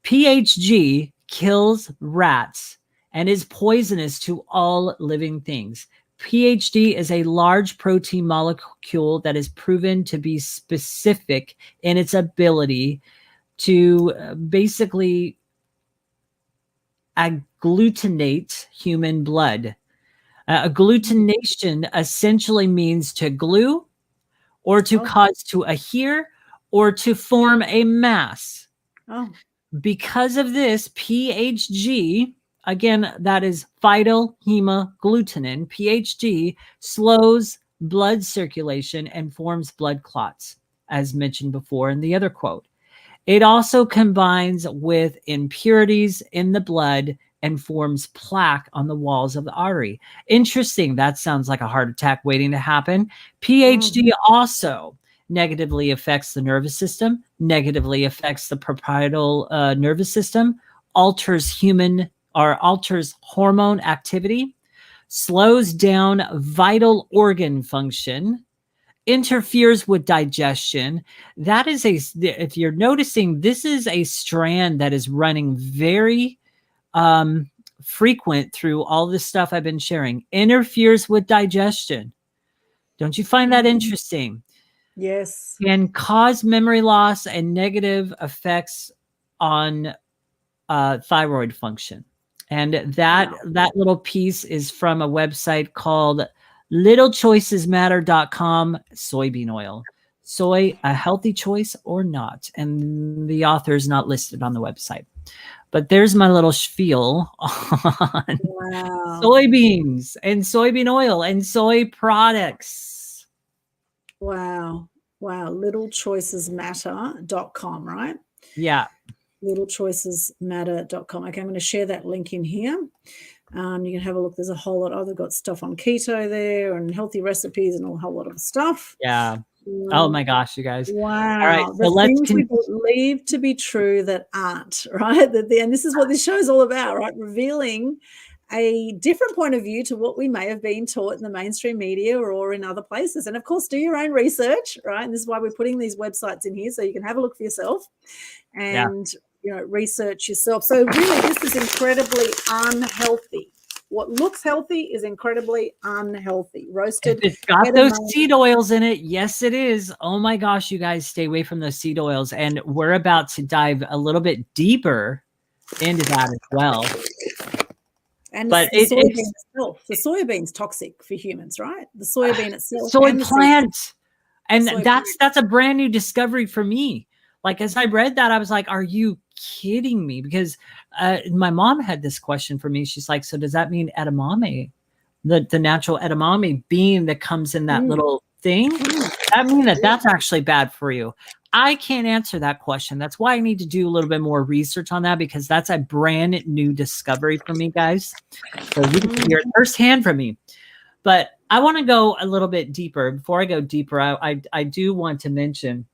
S2: PHG kills rats and is poisonous to all living things. PHG is a large protein molecule that is proven to be specific in its ability to basically agglutinate human blood. Agglutination essentially means to glue or to cause to adhere or to form a mass. Because of this, PHG, again, that is phytohemagglutinin, PHG, slows blood circulation and forms blood clots, as mentioned before in the other quote. It also combines with impurities in the blood and forms plaque on the walls of the artery. Interesting. That sounds like a heart attack waiting to happen. PHG also negatively affects the nervous system, negatively affects the parietal nervous system, alters hormone activity, slows down vital organ function, interferes with digestion. That is if you're noticing, this is a strand that is running very frequent through all this stuff I've been sharing. Interferes with digestion. Don't you find that interesting?
S1: Yes.
S2: Can cause memory loss and negative effects on thyroid function. And that little piece is from a website called littlechoicesmatter.com, soybean oil. Soy, a healthy choice or not? And the author is not listed on the website. But there's my little spiel on soybeans and soybean oil and soy products.
S1: Wow. Littlechoicesmatter.com, right?
S2: Yeah.
S1: Littlechoicesmatter.com. Okay, I'm going to share that link in here. You can have a look. There's a whole lot. They've got stuff on keto there and healthy recipes and a whole lot of stuff.
S2: Yeah. Oh my gosh, you guys.
S1: Wow.
S2: All right.
S1: The things we believe to be true that aren't, right? And this is what this show is all about, right? Revealing a different point of view to what we may have been taught in the mainstream media or in other places. And of course, do your own research, right? And this is why we're putting these websites in here so you can have a look for yourself and research yourself. So really, this is incredibly unhealthy. What looks healthy is incredibly unhealthy. Roasted.
S2: If it's got those seed oils in it, yes, it is. Oh my gosh, you guys, stay away from those seed oils. And we're about to dive a little bit deeper into that as well.
S1: And but the soybean's toxic for humans, right? The soybean itself.
S2: Soy plant. And that's a brand new discovery for me. Like, as I read that, I was like, are you kidding me? Because my mom had this question for me. She's like, so does that mean edamame, the natural edamame bean that comes in that little thing? Does that mean that that's actually bad for you? I can't answer that question. That's why I need to do a little bit more research on that, because that's a brand new discovery for me, guys. So you can hear it firsthand from me. But I want to go a little bit deeper. Before I go deeper, I do want to mention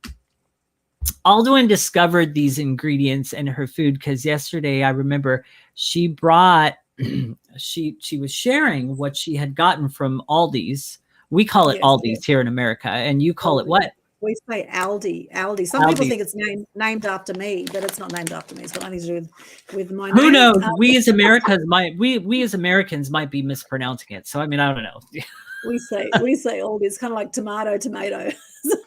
S2: Aldwyn discovered these ingredients in her food, because yesterday I remember she brought she was sharing what she had gotten from Aldi's. We call it Aldi's here in America, and you call it what?
S1: We say Aldi. Some people think it's named after me, but it's not named after me. It's got nothing to do with my name.
S2: Who knows? We as Americans might be mispronouncing it. So I mean, I don't know.
S1: we say Aldi. It's kind of like tomato.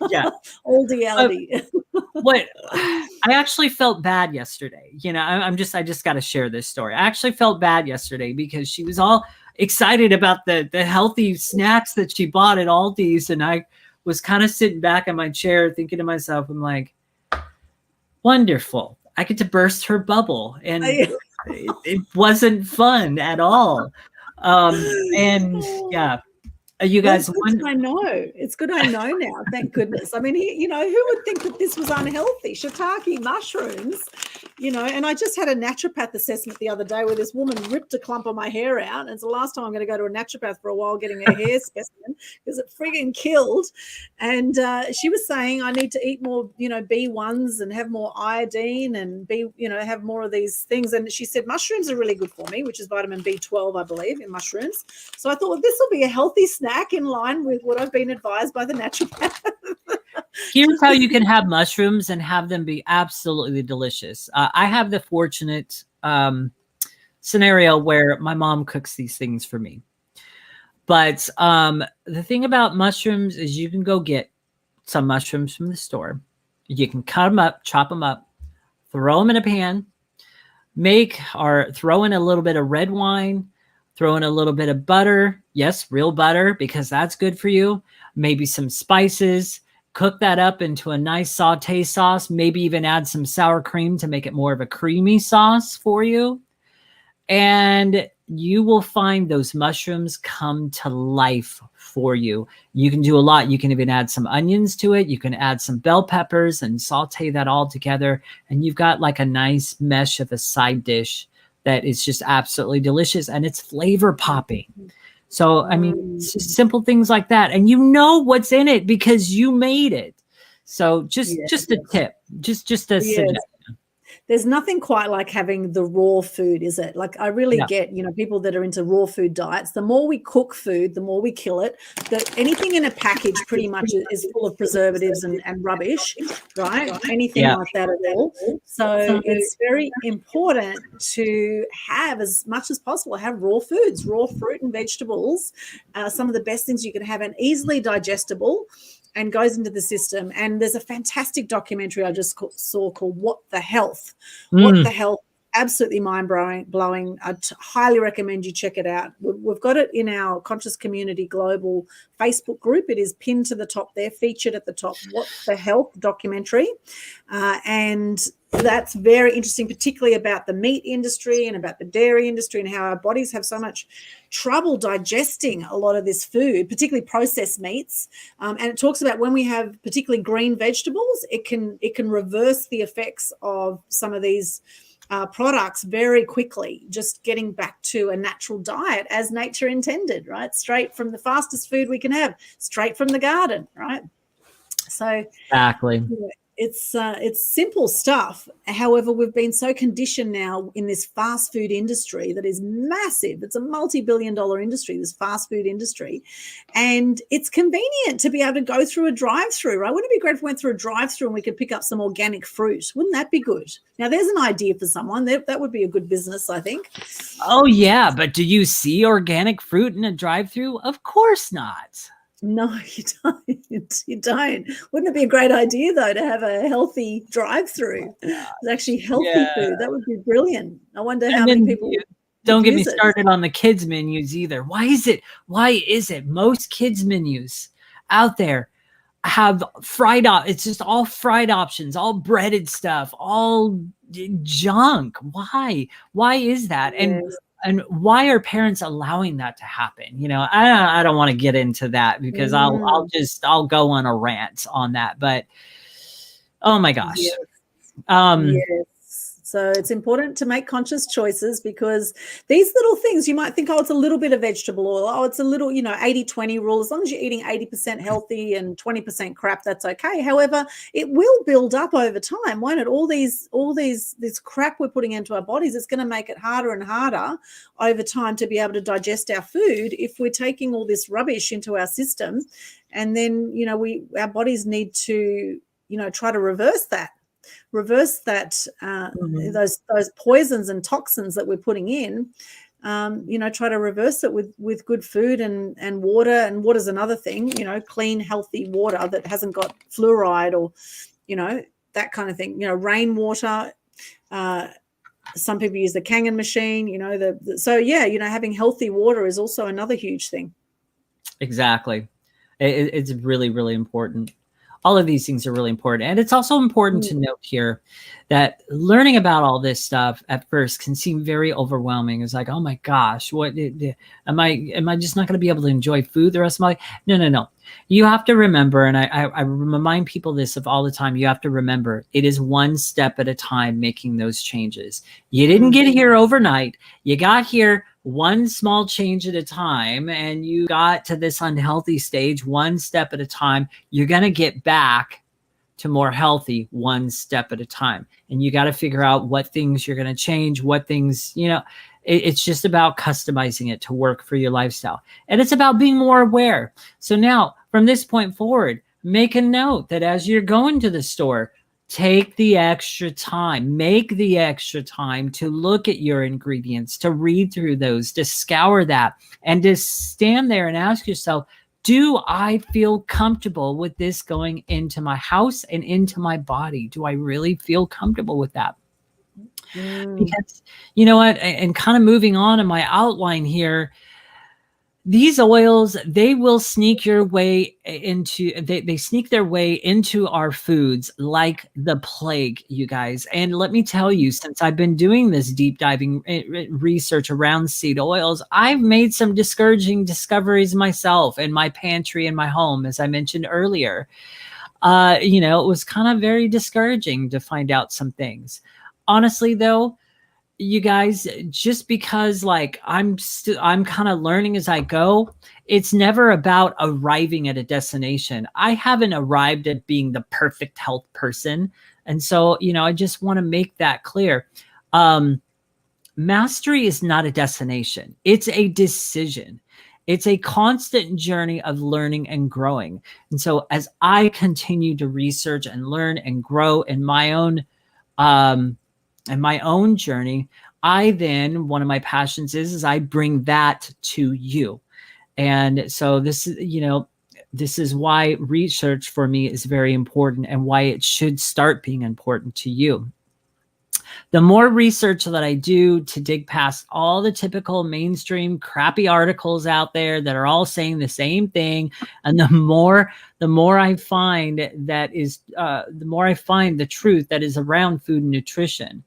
S2: Yeah.
S1: Aldi.
S2: What I actually felt bad yesterday. You know, I just got to share this story. I actually felt bad yesterday because she was all excited about the healthy snacks that she bought at Aldi's, and I was kind of sitting back in my chair thinking to myself, I'm like, wonderful. I get to burst her bubble. And it wasn't fun at all. And yeah, you guys.
S1: I know. It's good I know now. Thank goodness. I mean, who would think that this was unhealthy? Shiitake, mushrooms, and I just had a naturopath assessment the other day where this woman ripped a clump of my hair out. And it's the last time I'm going to go to a naturopath for a while getting a hair specimen, because it friggin' killed. And she was saying I need to eat more, B1s and have more iodine and have more of these things. And she said mushrooms are really good for me, which is vitamin B12, I believe, in mushrooms. So I thought, well, this will be a healthy snack in line with what I've been advised by the naturopath.
S2: Here's how you can have mushrooms and have them be absolutely delicious. I have the fortunate scenario where my mom cooks these things for me. But the thing about mushrooms is you can go get some mushrooms from the store. You can cut them up, chop them up, throw them in a pan, throw in a little bit of red wine, throw in a little bit of butter. Yes, real butter, because that's good for you. Maybe some spices. Cook that up into a nice saute sauce. Maybe even add some sour cream to make it more of a creamy sauce for you. And you will find those mushrooms come to life for you. You can do a lot. You can even add some onions to it. You can add some bell peppers and saute that all together. And you've got like a nice mesh of a side dish that is just absolutely delicious, and it's flavor popping. So, I mean, it's just simple things like that. And you know what's in it because you made it. So just a tip, just a suggestion.
S1: There's nothing quite like having the raw food, is it? Like I really get, people that are into raw food diets. The more we cook food, the more we kill it. Anything in a package pretty much is full of preservatives and rubbish, right? Anything like that at all. So it's very important to have, as much as possible, have raw foods, raw fruit and vegetables. Some of the best things you can have, and easily digestible, and goes into the system. And there's a fantastic documentary I just saw called What the Health. What the Health, absolutely mind-blowing. I'd highly recommend you check it out. We've got it in our Conscious Community Global Facebook group. It is pinned to the top there, featured at the top, What the Health documentary. And that's very interesting, particularly about the meat industry and about the dairy industry and how our bodies have so much trouble digesting a lot of this food, particularly processed meats. And it talks about when we have particularly green vegetables, it can reverse the effects of some of these products very quickly, just getting back to a natural diet as nature intended, right? Straight from the fastest food we can have, straight from the garden, right? So
S2: exactly.
S1: It's simple stuff. However, we've been so conditioned now in this fast food industry that is massive. It's a multi-billion-dollar industry, this fast food industry. And it's convenient to be able to go through a drive-through, right? Wouldn't it be great if we went through a drive-through and we could pick up some organic fruit? Wouldn't that be good? Now, there's an idea for someone. That would be a good business, I think.
S2: Oh, yeah. But do you see organic fruit in a drive-through? Of course not.
S1: No, you don't. You don't. Wouldn't it be a great idea, though, to have a healthy drive-through? It's actually healthy food. That would be brilliant. I wonder how many people.
S2: Don't get me started on the kids' menus either. Why is it most kids' menus out there have it's just all fried options, all breaded stuff, all junk. Why is that?
S1: Yes.
S2: And why are parents allowing that to happen? I don't want to get into that because I'll go on a rant on that, but oh my gosh.
S1: Yes. Yes. So it's important to make conscious choices, because these little things, you might think, oh, it's a little bit of vegetable oil. Oh, it's a little, 80-20 rule. As long as you're eating 80% healthy and 20% crap, that's okay. However, it will build up over time, won't it? All this crap we're putting into our bodies, it's going to make it harder and harder over time to be able to digest our food if we're taking all this rubbish into our system. And then, our bodies need to, try to reverse that those poisons and toxins that we're putting in. Try to reverse it with good food and water. And water's another thing, clean, healthy water that hasn't got fluoride or, that kind of thing. Rainwater. Some people use the Kangen machine. Having healthy water is also another huge thing.
S2: Exactly. It's really, really important. All of these things are really important. And it's also important to note here that learning about all this stuff at first can seem very overwhelming. It's like, oh my gosh, what am I just not going to be able to enjoy food the rest of my life? No. You have to remember, and I remind people this of all the time, you have to remember it is one step at a time making those changes. You didn't get here overnight. You got here one small change at a time, and you got to this unhealthy stage one step at a time. You're going to get back to more healthy one step at a time. And you got to figure out what things you're going to change, what things, it's just about customizing it to work for your lifestyle. And it's about being more aware. So now from this point forward, make a note that as you're going to the store, take the extra time, make the extra time to look at your ingredients, to read through those, to scour that, and to stand there and ask yourself, do I feel comfortable with this going into my house and into my body? Do I really feel comfortable with that? Because you know what, and kind of moving on in my outline here, these oils, they will sneak your way into, they sneak their way into our foods like the plague, you guys. And let me tell you, since I've been doing this deep diving research around seed oils, I've made some discouraging discoveries myself in my pantry in my home, as I mentioned earlier. It was kind of very discouraging to find out some things. Honestly, though, you guys, just because I'm kind of learning as I go, it's never about arriving at a destination. I haven't arrived at being the perfect health person. And so, I just want to make that clear. Mastery is not a destination. It's a decision. It's a constant journey of learning and growing. And so as I continue to research and learn and grow in my own, and my own journey, one of my passions is I bring that to you. And so this is why research for me is very important, and why it should start being important to you. The more research that I do to dig past all the typical mainstream crappy articles out there that are all saying the same thing, and the more I find the truth that is around food and nutrition,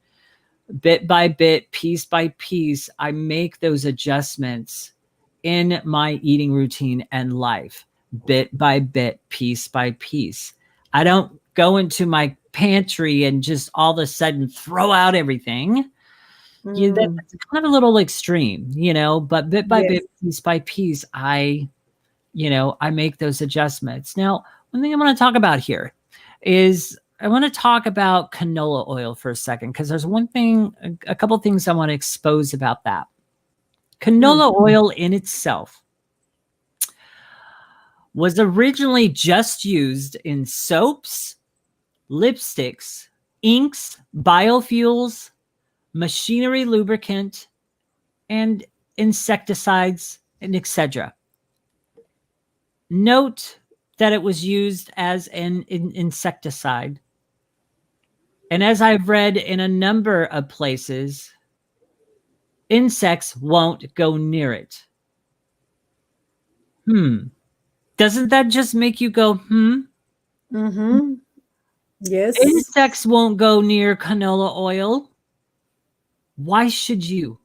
S2: bit by bit, piece by piece, I make those adjustments in my eating routine and life, bit by bit, piece by piece. I don't go into my pantry and just all of a sudden throw out everything. That's kind of a little extreme, but bit by bit, piece by piece, I make those adjustments. Now, one thing I want to talk about here is I want to talk about canola oil for a second, because there's a couple things I want to expose about that. Canola oil in itself was originally just used in soaps, lipsticks, inks, biofuels, machinery lubricant, and insecticides, and etc. Note that it was used as an insecticide. And as I've read in a number of places, insects won't go near it. Doesn't that just make you go,
S1: Mm-hmm. Yes.
S2: Insects won't go near canola oil. Why should you?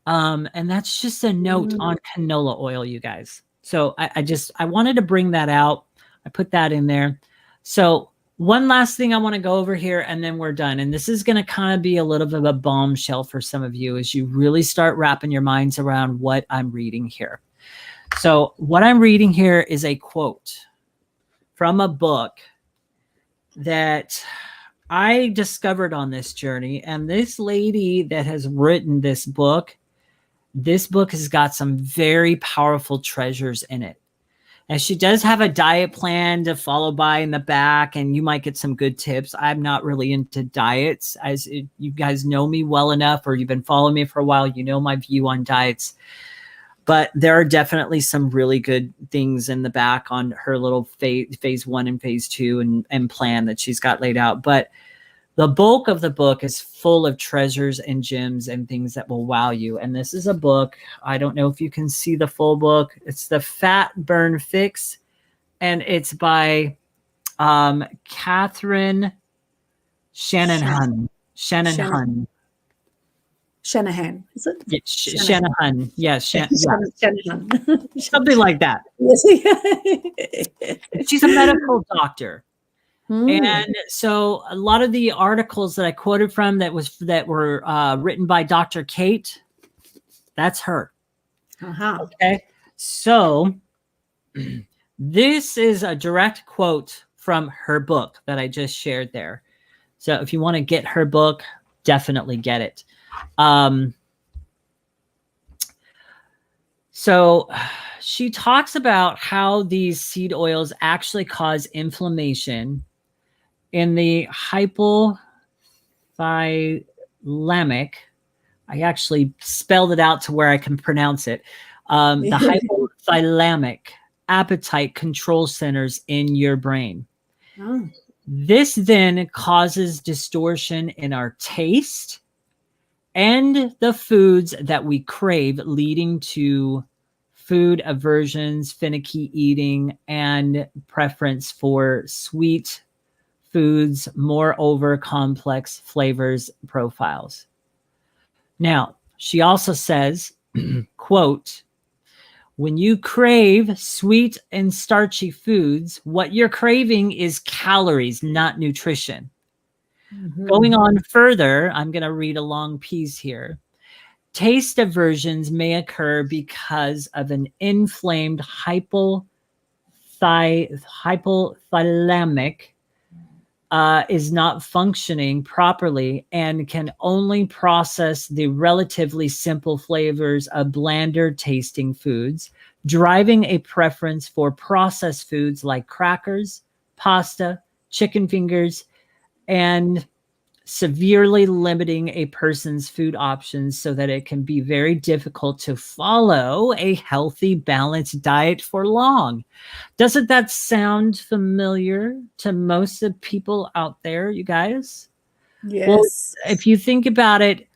S2: And that's just a note on canola oil, you guys. So I wanted to bring that out. I put that in there. So one last thing I want to go over here, and then we're done. And this is going to kind of be a little bit of a bombshell for some of you as you really start wrapping your minds around what I'm reading here. So what I'm reading here is a quote from a book that I discovered on this journey. And this lady that has written this book has got some very powerful treasures in it. And she does have a diet plan to follow by in the back, and you might get some good tips. I'm not really into diets. You guys know me well enough, or you've been following me for a while, you know my view on diets. But there are definitely some really good things in the back on her little phase 1 and phase 2 and plan that she's got laid out. But the bulk of the book is full of treasures and gems and things that will wow you. And this is a book. I don't know if you can see the full book. It's The Fat Burn Fix. And it's by Catherine Shanahan. Shanahan.
S1: Shanahan, is it?
S2: Yeah, Shanahan. Yes.
S1: Shanahan.
S2: Something like that.
S1: Yes.
S2: She's a medical doctor. And so a lot of the articles that I quoted from that were written by Dr. Kate, that's her. Okay. So this is a direct quote from her book that I just shared there. So if you want to get her book, definitely get it. So she talks about how these seed oils actually cause inflammation in the hypothalamic. I actually spelled it out to where I can pronounce it. The hypothalamic appetite control centers in your brain. Oh. This then causes distortion in our taste and the foods that we crave, leading to food aversions, finicky eating, and preference for sweet foods, moreover complex flavors profiles. Now, she also says, quote, when you crave sweet and starchy foods, what you're craving is calories, not nutrition. Going on further, I'm going to read a long piece here. Taste aversions may occur because of an inflamed hypothalamic is not functioning properly and can only process the relatively simple flavors of blander tasting foods, driving a preference for processed foods like crackers, pasta, chicken fingers, and severely limiting a person's food options so that it can be very difficult to follow a healthy, balanced diet for long. Doesn't that sound familiar to most of people out there, you guys?
S1: Yes.
S2: Well, if you think about it,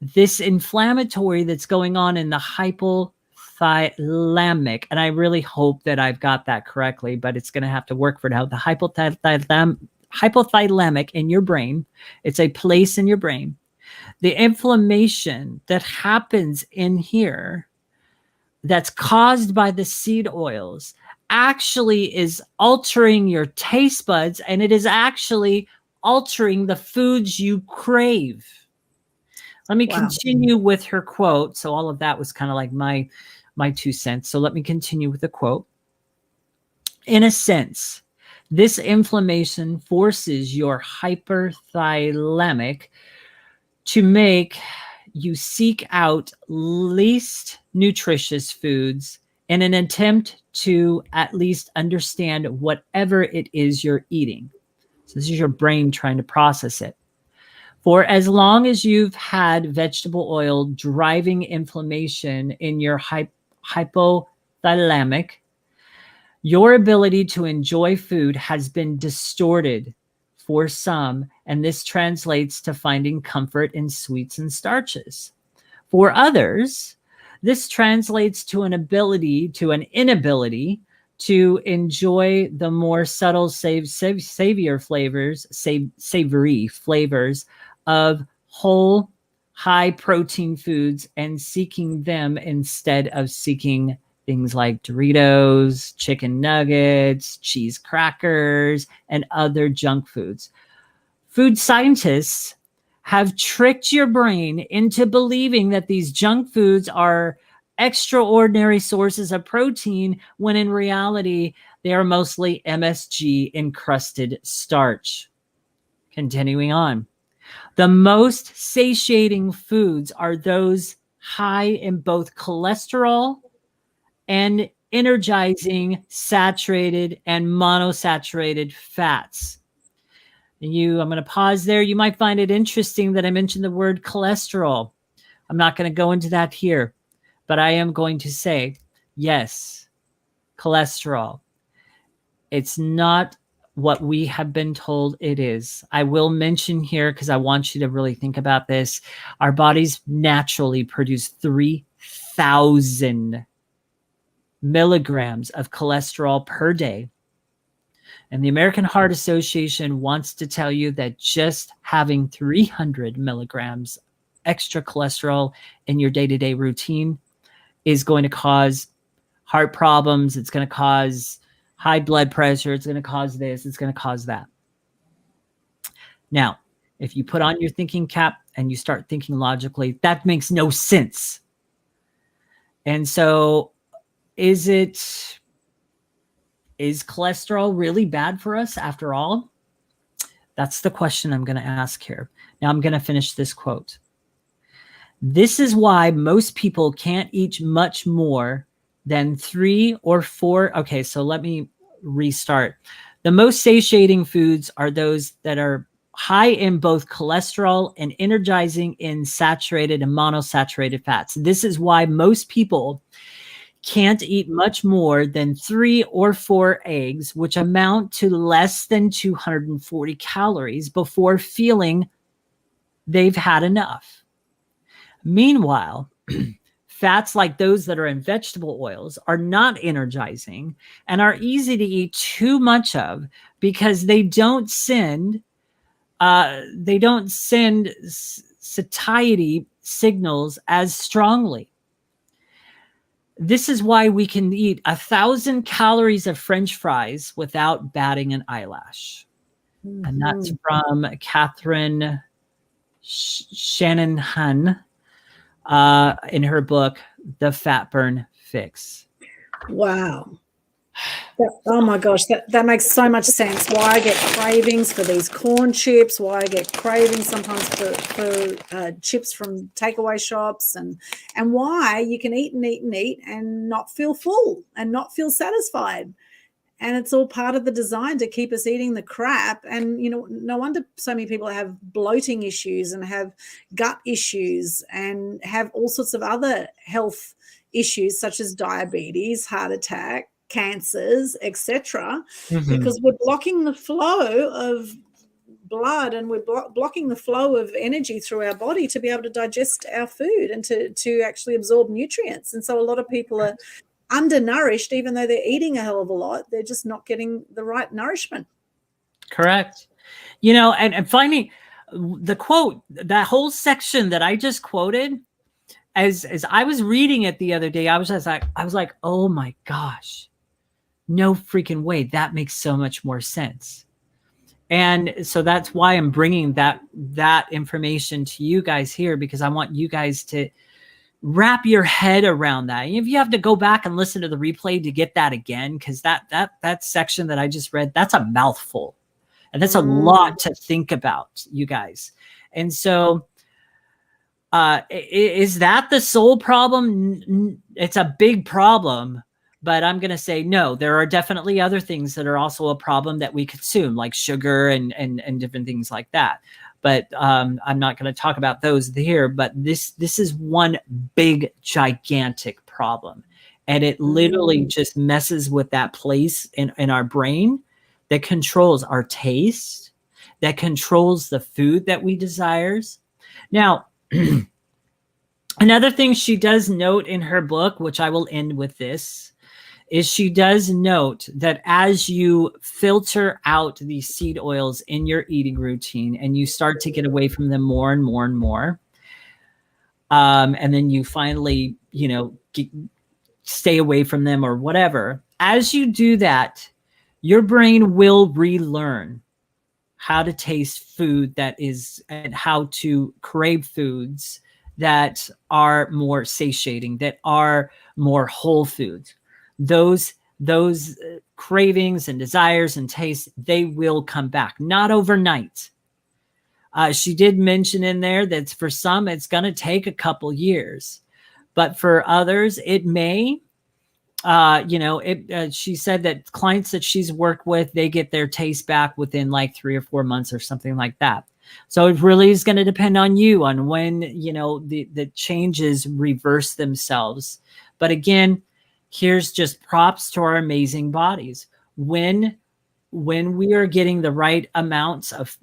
S2: this inflammatory that's going on in the hypothalamic, and I really hope that I've got that correctly, but it's going to have to work for now. The hypothalamic in your brain, it's a place in your brain. The inflammation that happens in here that's caused by the seed oils actually is altering your taste buds, and it is actually altering the foods you crave. Let me continue with her quote. So all of that was kind of like my 2 cents. So let me continue with the quote. In a sense, this inflammation forces your hypothalamic to make you seek out least nutritious foods in an attempt to at least understand whatever it is you're eating. So this is your brain trying to process it. For as long as you've had vegetable oil driving inflammation in your hypothalamic, your ability to enjoy food has been distorted for some, and this translates to finding comfort in sweets and starches. For others, this translates to an inability to enjoy the more subtle, savory flavors of whole, high protein foods and seeking them instead of seeking things like Doritos, chicken nuggets, cheese crackers, and other junk foods. Food scientists have tricked your brain into believing that these junk foods are extraordinary sources of protein, when in reality, they are mostly MSG encrusted starch. Continuing on. The most satiating foods are those high in both cholesterol and energizing saturated and monosaturated fats. I'm going to pause there. You might find it interesting that I mentioned the word cholesterol. I'm not going to go into that here, but I am going to say, yes, cholesterol. It's not what we have been told it is. I will mention here, because I want you to really think about this, our bodies naturally produce 3,000 milligrams of cholesterol per day. And the American Heart Association wants to tell you that just having 300 milligrams extra cholesterol in your day-to-day routine is going to cause heart problems. It's going to cause high blood pressure. It's going to cause this. It's going to cause that. Now, if you put on your thinking cap and you start thinking logically, that makes no sense. And so is cholesterol really bad for us after all? That's the question I'm going to ask here. Now I'm going to finish this quote. This is why most people can't eat much more than 3 or 4. Okay, so let me restart. The most satiating foods are those that are high in both cholesterol and energizing in saturated and monosaturated fats. This is why most people can't eat much more than 3 or 4 eggs, which amount to less than 240 calories, before feeling they've had enough. Meanwhile, fats like those that are in vegetable oils are not energizing and are easy to eat too much of, because they don't send satiety signals as strongly. This is why we can eat 1,000 calories of French fries without batting an eyelash. Mm-hmm. And that's from Catherine Shanahan in her book, The Fat Burn Fix.
S1: Wow. Oh my gosh, that makes so much sense. Why I get cravings for these corn chips, why I get cravings sometimes for chips from takeaway shops, and why you can eat and eat and eat and not feel full and not feel satisfied. And it's all part of the design to keep us eating the crap. And, you know, no wonder so many people have bloating issues and have gut issues and have all sorts of other health issues such as diabetes, heart attack, cancers, etc., because we're blocking the flow of blood and we're blocking the flow of energy through our body to be able to digest our food and to actually absorb nutrients. And so a lot of people are undernourished, even though they're eating a hell of a lot. They're just not getting the right nourishment.
S2: Correct. You know, and finding the quote, that whole section that I just quoted, as I was reading it the other day, I was like, oh my gosh, no freaking way. That makes so much more sense. And so that's why I'm bringing that information to you guys here, because I want you guys to wrap your head around that. If you have to go back and listen to the replay to get that again, because that section that I just read, that's a mouthful. And that's a lot to think about, you guys. And so is that the sole problem? It's a big problem. But I'm going to say, no, there are definitely other things that are also a problem that we consume, like sugar and different things like that. But I'm not going to talk about those here. But this is one big, gigantic problem. And it literally just messes with that place in our brain that controls our taste, that controls the food that we desires. Now, another thing she does note in her book, which I will end with this, is she does note that as you filter out these seed oils in your eating routine and you start to get away from them more and more and more, and then you finally, stay away from them or whatever, as you do that, your brain will relearn how to taste food and how to crave foods that are more satiating, that are more whole foods. Those cravings and desires and tastes, they will come back, not overnight. She did mention in there that for some, it's going to take a couple years, but for others, it may. She said that clients that she's worked with, they get their taste back within like 3 or 4 months or something like that. So it really is going to depend on you on when, the changes reverse themselves. But again, here's just props to our amazing bodies. When we are getting the right amounts of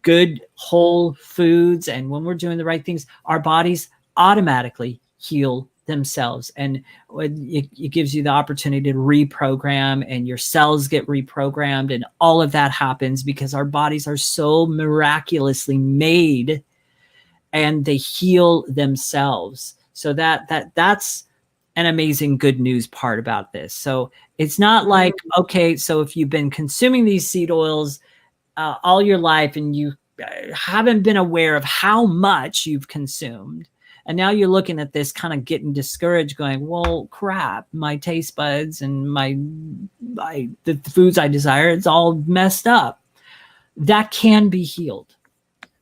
S2: good whole foods and when we're doing the right things, our bodies automatically heal themselves, and it gives you the opportunity to reprogram, and your cells get reprogrammed, and all of that happens because our bodies are so miraculously made and they heal themselves. So that's an amazing good news part about this. So it's not like, okay, so if you've been consuming these seed oils all your life and you haven't been aware of how much you've consumed, and now you're looking at this kind of getting discouraged going, well, crap, my taste buds and the foods I desire, it's all messed up. That can be healed.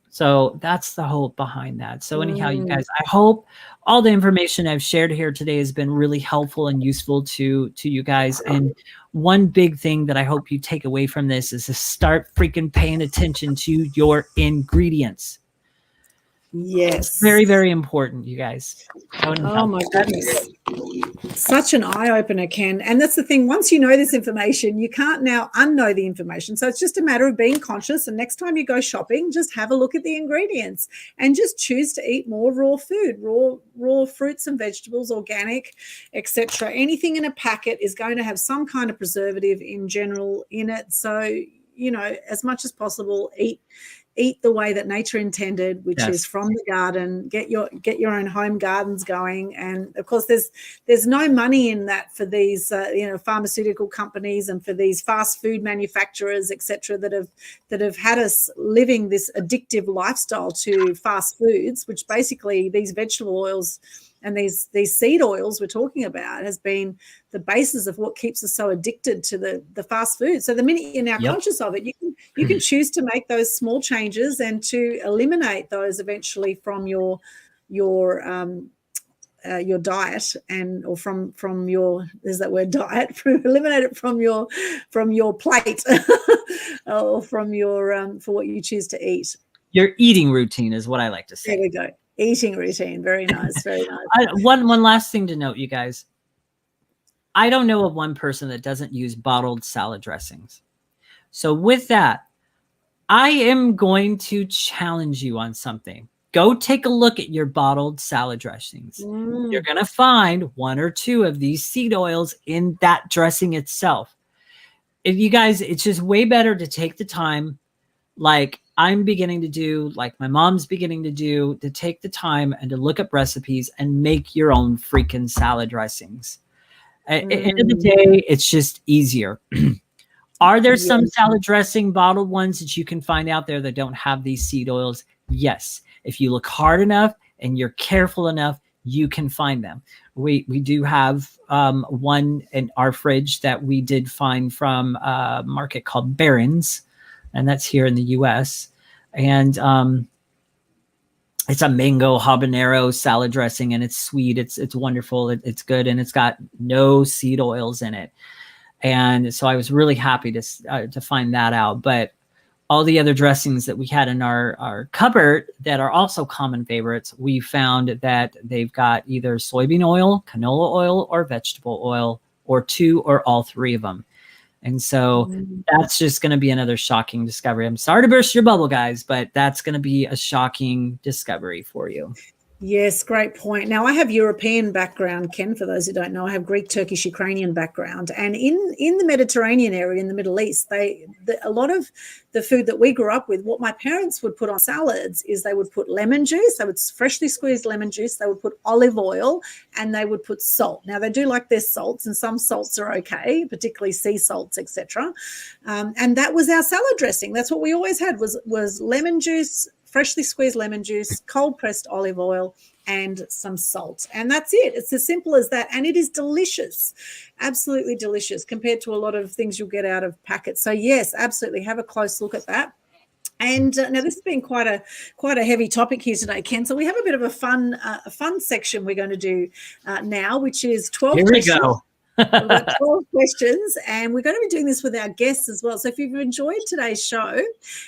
S2: So that's the hope behind that. So anyhow, you guys, I hope all the information I've shared here today has been really helpful and useful to you guys. And one big thing that I hope you take away from this is to start freaking paying attention to your ingredients.
S1: Yes.
S2: It's very, very important, you guys.
S1: Oh my goodness. Such an eye-opener, Ken. And that's the thing. Once you know this information, you can't now unknow the information. So it's just a matter of being conscious. And next time you go shopping, just have a look at the ingredients and just choose to eat more raw food, raw fruits and vegetables, organic, etc. Anything in a packet is going to have some kind of preservative in general in it. So, as much as possible, eat the way that nature intended, which is from the garden. Get your own home gardens going, and of course, there's no money in that for these pharmaceutical companies and for these fast food manufacturers, etc. that have had us living this addictive lifestyle to fast foods, which basically these vegetable oils and these seed oils we're talking about has been the basis of what keeps us so addicted to the fast food. So the minute you're now conscious of it, you can choose to make those small changes and to eliminate those eventually from your diet or from your, there's that word diet, eliminate it from your plate or from your for what you choose to eat.
S2: Your eating routine is what I like to say.
S1: There we go. Eating routine. Very nice. Very nice.
S2: One last thing to note, you guys. I don't know of one person that doesn't use bottled salad dressings. So with that, I am going to challenge you on something. Go take a look at your bottled salad dressings. You're going to find 1 or 2 of these seed oils in that dressing itself. If you guys, it's just way better to take the time, like I'm beginning to do, like my mom's beginning to do, to take the time and to look up recipes and make your own freaking salad dressings. At the end of the day, it's just easier. Are there some salad dressing bottled ones that you can find out there that don't have these seed oils? Yes. If you look hard enough and you're careful enough, you can find them. We do have one in our fridge that we did find from a market called Barron's, and that's here in the US. And it's a mango habanero salad dressing, and it's sweet. It's wonderful. It's good, and it's got no seed oils in it. And so I was really happy to find that out. But all the other dressings that we had in our cupboard that are also common favorites, we found that they've got either soybean oil, canola oil, or vegetable oil, or 2 or all 3 of them. And so that's just going to be another shocking discovery. I'm sorry to burst your bubble, guys, but that's going to be a shocking discovery for you.
S1: Yes, great point. Now, I have European background, Ken, for those who don't know. I have Greek, Turkish, Ukrainian background. And in the Mediterranean area, in the Middle East, a lot of the food that we grew up with, what my parents would put on salads is they would put lemon juice, they would freshly squeezed lemon juice, they would put olive oil, and they would put salt. Now, they do like their salts, and some salts are okay, particularly sea salts, etc. And that was our salad dressing. That's what we always had was lemon juice, freshly squeezed lemon juice, cold pressed olive oil, and some salt. And that's it. It's as simple as that. And it is delicious, absolutely delicious compared to a lot of things you'll get out of packets. So yes, absolutely. Have a close look at that. And now this has been quite a heavy topic here today, Ken. So we have a bit of a fun section we're going to do now, which is 12
S2: Here we
S1: questions.
S2: go.
S1: We've got 12 questions, and we're going to be doing this with our guests as well. So if you've enjoyed today's show,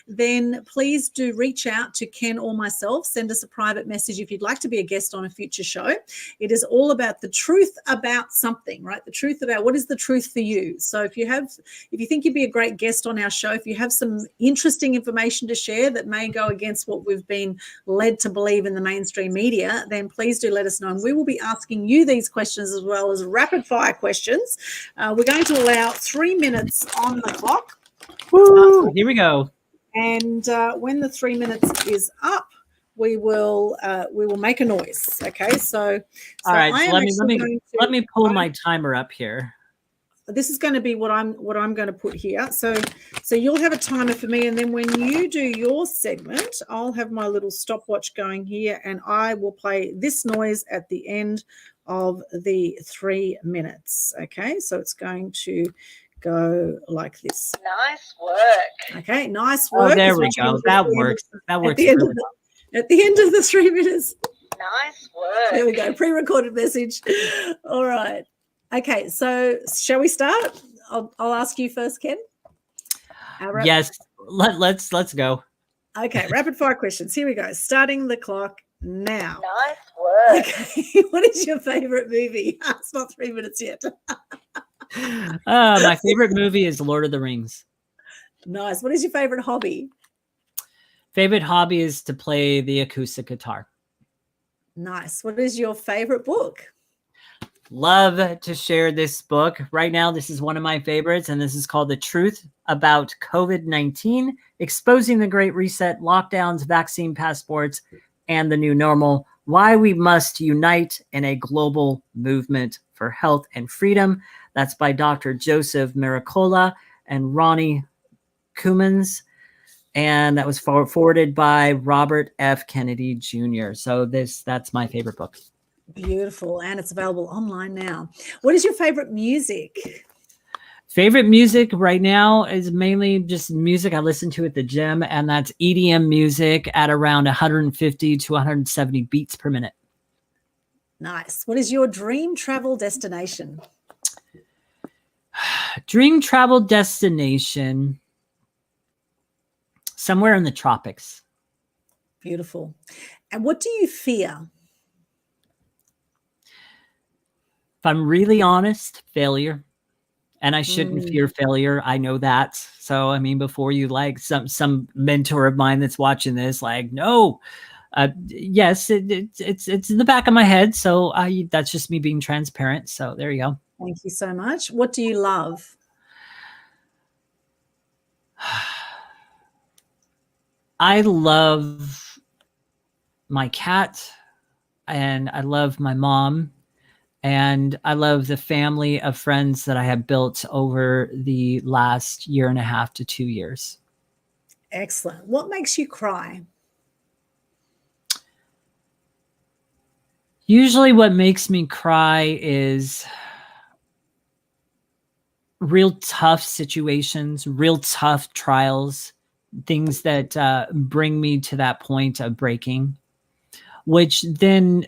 S1: then please do reach out to Ken or myself. Send us a private message if you'd like to be a guest on a future show. It is all about the truth about something, right? The truth about what is the truth for you. So if you think you'd be a great guest on our show, if you have some interesting information to share that may go against what we've been led to believe in the mainstream media, then please do let us know. And we will be asking you these questions as well as rapid fire questions. We're going to allow 3 minutes on the clock.
S2: Woo, here we go.
S1: And when the 3 minutes is up, we will make a noise. Okay, so
S2: all right. So let me pull my timer up here.
S1: This is going to be what I'm going to put here. So you'll have a timer for me, and then when you do your segment, I'll have my little stopwatch going here, and I will play this noise at the end of the 3 minutes. Okay, so it's going to go like this.
S3: Nice work.
S1: Okay, nice work.
S2: Oh, there we go. That works. That works.
S1: At the end of the 3 minutes.
S3: Nice work.
S1: There we go. Pre-recorded message. All right. Okay, so shall we start? I'll ask you first, Ken.
S2: Yes. Let's go.
S1: Okay, rapid fire questions. Here we go. Starting the clock now.
S3: Nice work.
S1: Okay, what is your favorite movie? It's not 3 minutes yet.
S2: My favorite movie is Lord of the Rings.
S1: Nice. What is your favorite hobby?
S2: Favorite hobby is to play the acoustic guitar.
S1: Nice. What is your favorite book?
S2: Love to share this book. Right now, this is one of my favorites, and this is called The Truth About COVID-19, Exposing the Great Reset, Lockdowns, Vaccine Passports, and the New Normal, Why We Must Unite in a Global Movement for Health and Freedom. That's by Dr. Joseph Miracola and Ronnie Cummins. And that was forwarded by Robert F. Kennedy Jr. So that's my favorite book.
S1: Beautiful. And it's available online now. What is your favorite music?
S2: Favorite music right now is mainly just music I listen to at the gym, and that's EDM music at around 150 to 170 beats per minute.
S1: Nice. What is your dream travel destination?
S2: Dream travel destination, somewhere in the tropics.
S1: Beautiful. And what do you fear?
S2: If I'm really honest, failure. And I shouldn't fear failure. I know that. So, I mean, before you like some mentor of mine that's watching this, like, no, yes, it's in the back of my head. So that's just me being transparent. So there you go.
S1: Thank you so much. What do you love?
S2: I love my cat, and I love my mom. And I love the family of friends that I have built over the last 1.5 to 2 years.
S1: Excellent. What makes you cry?
S2: Usually what makes me cry is real tough situations, real tough trials, things that bring me to that point of breaking, which then,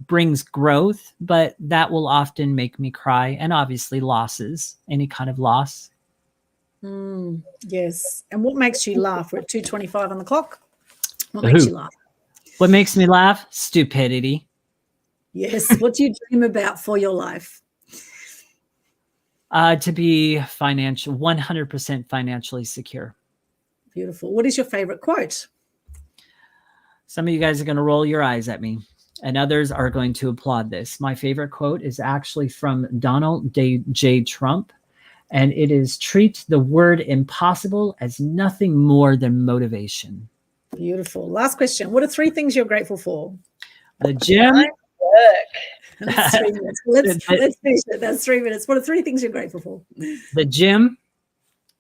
S2: brings growth, but that will often make me cry. And obviously losses, any kind of loss.
S1: Yes. And what makes you laugh? We're at 2:25 on the clock. What makes you laugh?
S2: What makes me laugh? Stupidity.
S1: Yes. What do you dream about for your life?
S2: To be 100% financially secure.
S1: Beautiful. What is your favorite quote?
S2: Some of you guys are going to roll your eyes at me. and others are going to applaud this. My favorite quote is actually from Donald J. Trump, and it is, treat the word impossible as nothing more than motivation.
S1: Beautiful. Last question. What are 3 things you're grateful for?
S2: The gym.
S3: Nice work.
S1: That's 3 minutes. Let's finish it. That's 3 minutes. What are 3 things you're grateful for?
S2: The gym,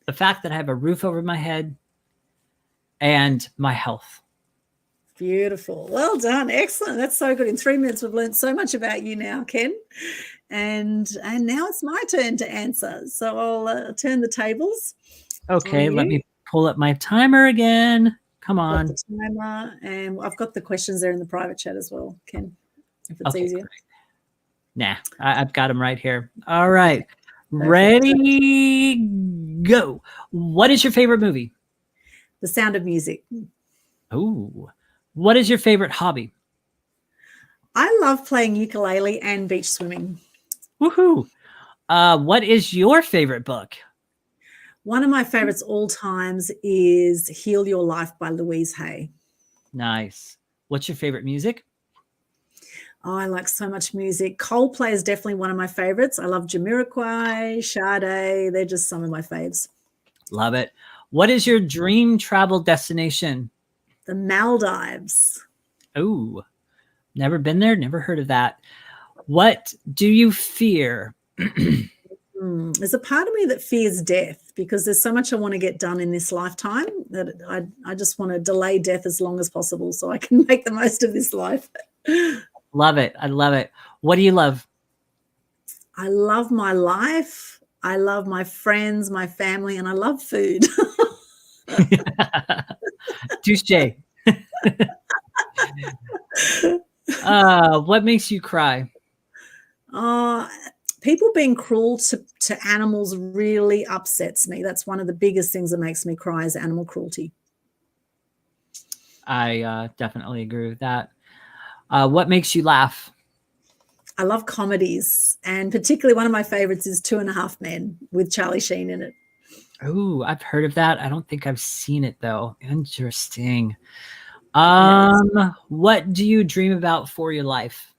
S2: the fact that I have a roof over my head, and my health.
S1: Beautiful. Well done. Excellent. That's so good. In 3 minutes, we've learned so much about you now, Ken. And now it's my turn to answer. So I'll turn the tables.
S2: Okay, let me pull up my timer again. Come on.
S1: Got the timer, and I've got the questions there in the private chat as well, Ken, if it's easier.
S2: Great. Nah, I've got them right here. All right. Ready, go. What is your favorite movie?
S1: The Sound of Music.
S2: Oh, what is your favorite hobby?
S1: I love playing ukulele and beach swimming.
S2: Woohoo. What is your favorite book?
S1: One of my favorites all times is Heal Your Life by Louise Hay.
S2: Nice. What's your favorite music?
S1: Oh, I like so much music. Coldplay is definitely one of my favorites. I love Jamiroquai, Sade. They're just some of my faves.
S2: Love it. What is your dream travel destination?
S1: The Maldives.
S2: Oh, never been there. Never heard of that. What do you fear?
S1: There's a part of me that fears death because there's so much I want to get done in this lifetime that I just want to delay death as long as possible so I can make the most of this life.
S2: Love it. I love it. What do you love?
S1: I love my life. I love my friends, my family, and I love food.
S2: Touche. What makes you cry?
S1: People being cruel to animals really upsets me. That's one of the biggest things that makes me cry is animal cruelty.
S2: I definitely agree with that. What makes you laugh?
S1: I love comedies, and particularly one of my favorites is 2.5 Men with Charlie Sheen in it.
S2: Oh, I've heard of that. I don't think I've seen it though. Interesting. What do you dream about for your life?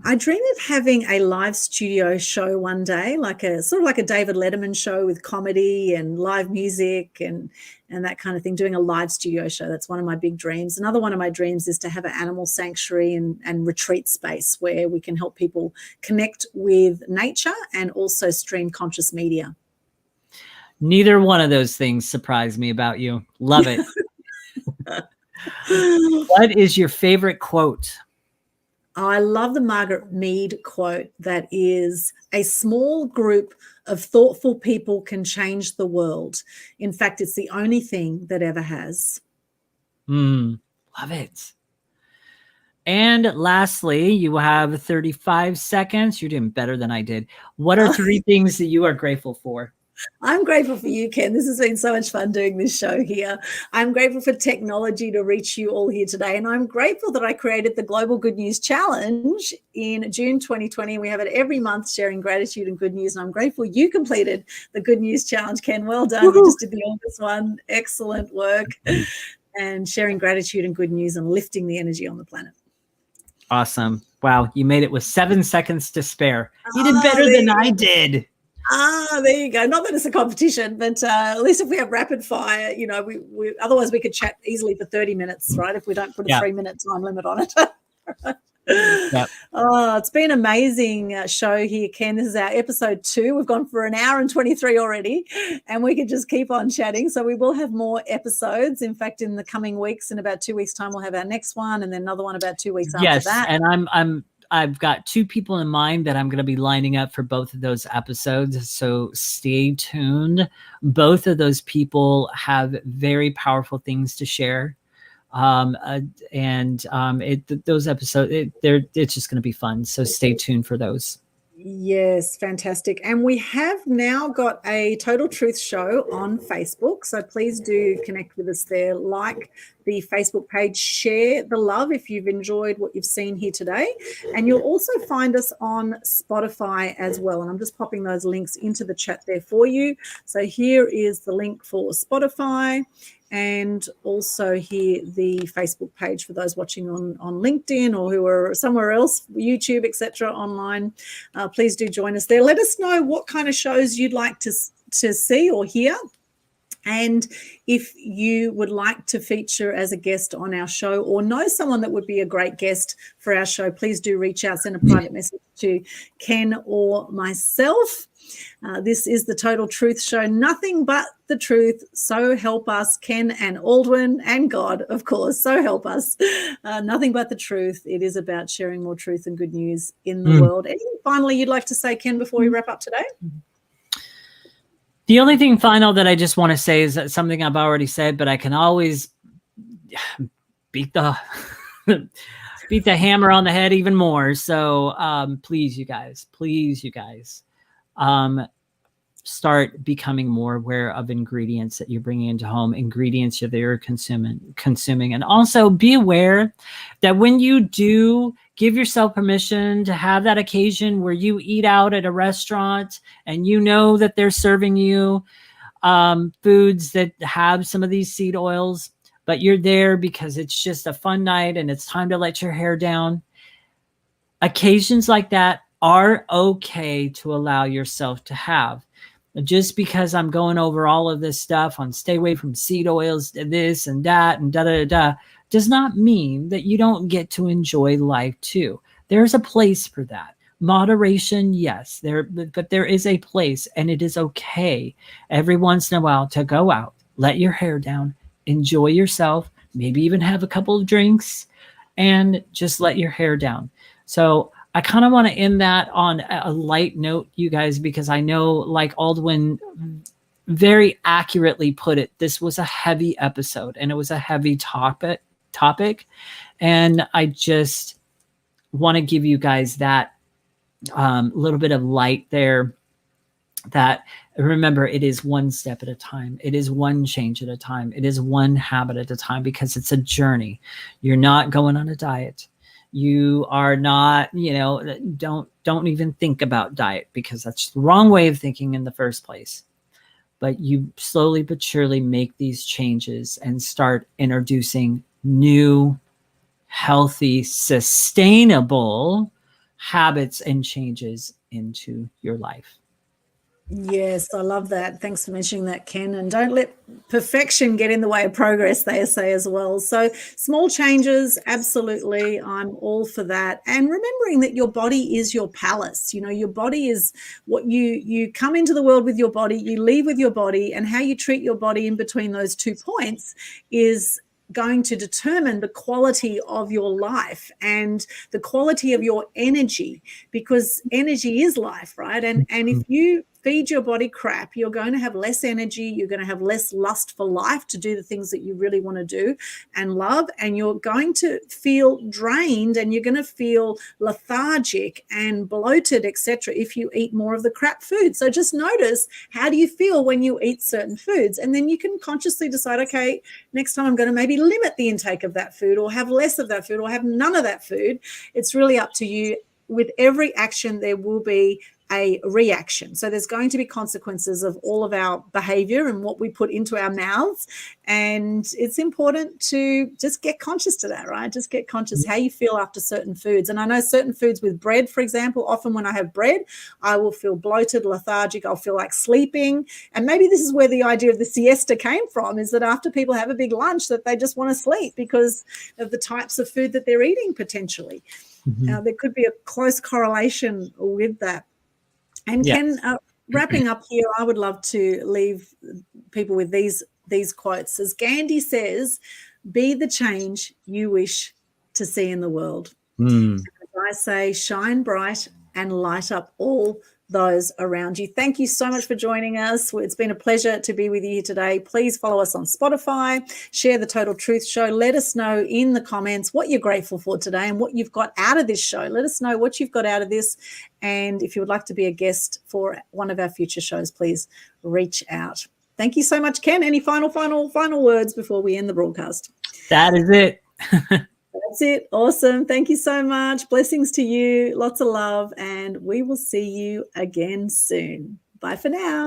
S1: I dream of having a live studio show one day, like a sort of like a David Letterman show with comedy and live music and that kind of thing, doing a live studio show. That's one of my big dreams. Another one of my dreams is to have an animal sanctuary and retreat space where we can help people connect with nature and also stream conscious media.
S2: Neither one of those things surprise me about you. Love it. What is your favorite quote?
S1: I love the Margaret Mead quote that is, a small group of thoughtful people can change the world. In fact, it's the only thing that ever has.
S2: Love it. And lastly, you have 35 seconds. You're doing better than I did. What are 3 things that you are grateful for?
S1: I'm grateful for you, Ken. This has been so much fun doing this show here. I'm grateful for technology to reach you all here today. And I'm grateful that I created the Global Good News Challenge in June 2020. We have it every month sharing gratitude and good news. And I'm grateful you completed the Good News Challenge, Ken. Well done. You just did the longest one. Excellent work. And sharing gratitude and good news and lifting the energy on the planet.
S2: Awesome. Wow. You made it with 7 seconds to spare. You did better than I did.
S1: There you go. Not that it's a competition, but at least if we have rapid fire, you know, we otherwise we could chat easily for 30 minutes, right? If we don't put a 3-minute time limit on it.
S2: Yep.
S1: Oh, it's been an amazing show here, Ken. This is our episode 2. We've gone for 1 hour and 23 already, and we could just keep on chatting. So we will have more episodes. In fact, in the coming weeks, in about 2 weeks' time, we'll have our next one, and then another one about 2 weeks after that.
S2: And I've got 2 people in mind that I'm going to be lining up for both of those episodes. So stay tuned. Both of those people have very powerful things to share. Those episodes, it's just going to be fun. So stay tuned for those.
S1: Yes, fantastic. And we have now got a Total Truth show on Facebook. So please do connect with us there. Like the Facebook page, share the love if you've enjoyed what you've seen here today. And you'll also find us on Spotify as well. And I'm just popping those links into the chat there for you. So here is the link for Spotify. and also here the Facebook page for those watching on LinkedIn or who are somewhere else, YouTube, etc. online. Please do join us there. Let us know what kind of shows you'd like to see or hear. And if you would like to feature as a guest on our show or know someone that would be a great guest for our show, please do reach out, send a private message to Ken or myself. This is the Total Truth Show, nothing but the truth. So help us, Ken and Aldwyn and God, of course. So help us. Nothing but the truth. It is about sharing more truth and good news in the world. Anything finally you'd like to say, Ken, before we wrap up today?
S2: The only thing final that I just want to say is that something I've already said, but I can always beat the hammer on the head even more. So please, you guys, start becoming more aware of ingredients that you're bringing into home, ingredients that you're consuming. And also be aware that when you do give yourself permission to have that occasion where you eat out at a restaurant and you know that they're serving you foods that have some of these seed oils, but you're there because it's just a fun night and it's time to let your hair down. Occasions like that are okay to allow yourself to have. Just because I'm going over all of this stuff on stay away from seed oils, this and that, and does not mean that you don't get to enjoy life too. There's a place for that. Moderation, yes, but there is a place, and it is okay every once in a while to go out, let your hair down, enjoy yourself, maybe even have a couple of drinks, and just let your hair down. So I kind of want to end that on a light note, you guys, because I know, like Aldwyn very accurately put it, this was a heavy episode and it was a heavy topic. And I just want to give you guys that little bit of light there, that remember, it is one step at a time. It is one change at a time. It is one habit at a time, because it's a journey. You're not going on a diet. You are not, don't even think about diet, because that's the wrong way of thinking in the first place. But you slowly but surely make these changes and start introducing new, healthy, sustainable habits and changes into your life.
S1: Yes, I love that. Thanks for mentioning that, Ken. And don't let perfection get in the way of progress, they say as well. So small changes, absolutely. I'm all for that. And remembering that your body is your palace. Your body is what you come into the world with your body, you leave with your body, and how you treat your body in between those 2 points is going to determine the quality of your life and the quality of your energy, because energy is life, right? And if you feed your body crap, you're going to have less energy, you're going to have less lust for life to do the things that you really want to do and love, and you're going to feel drained and you're going to feel lethargic and bloated, etc., if you eat more of the crap food. So just notice, how do you feel when you eat certain foods? And then you can consciously decide, okay, next time I'm going to maybe limit the intake of that food, or have less of that food, or have none of that food. It's really up to you. With every action, there will be a reaction. So there's going to be consequences of all of our behavior and what we put into our mouths. And it's important to just get conscious to that, right? Just get conscious how you feel after certain foods. And I know certain foods with bread, for example, often when I have bread, I will feel bloated, lethargic. I'll feel like sleeping. And maybe this is where the idea of the siesta came from, is that after people have a big lunch, that they just want to sleep because of the types of food that they're eating potentially. There could be a close correlation with that. And Ken, wrapping up here, I would love to leave people with these quotes. As Gandhi says, be the change you wish to see in the world. As I say, shine bright and light up all those around you. Thank you so much for joining us. It's been a pleasure to be with you today. Please follow us on Spotify, share the Total Truth Show. Let us know in the comments what you're grateful for today and what you've got out of this show. Let us know what you've got out of this. And if you would like to be a guest for one of our future shows, please reach out. Thank you so much, Ken. Any final words before we end the broadcast?
S2: That is it.
S1: That's it. Awesome. Thank you so much. Blessings to you. Lots of love. And we will see you again soon. Bye for now.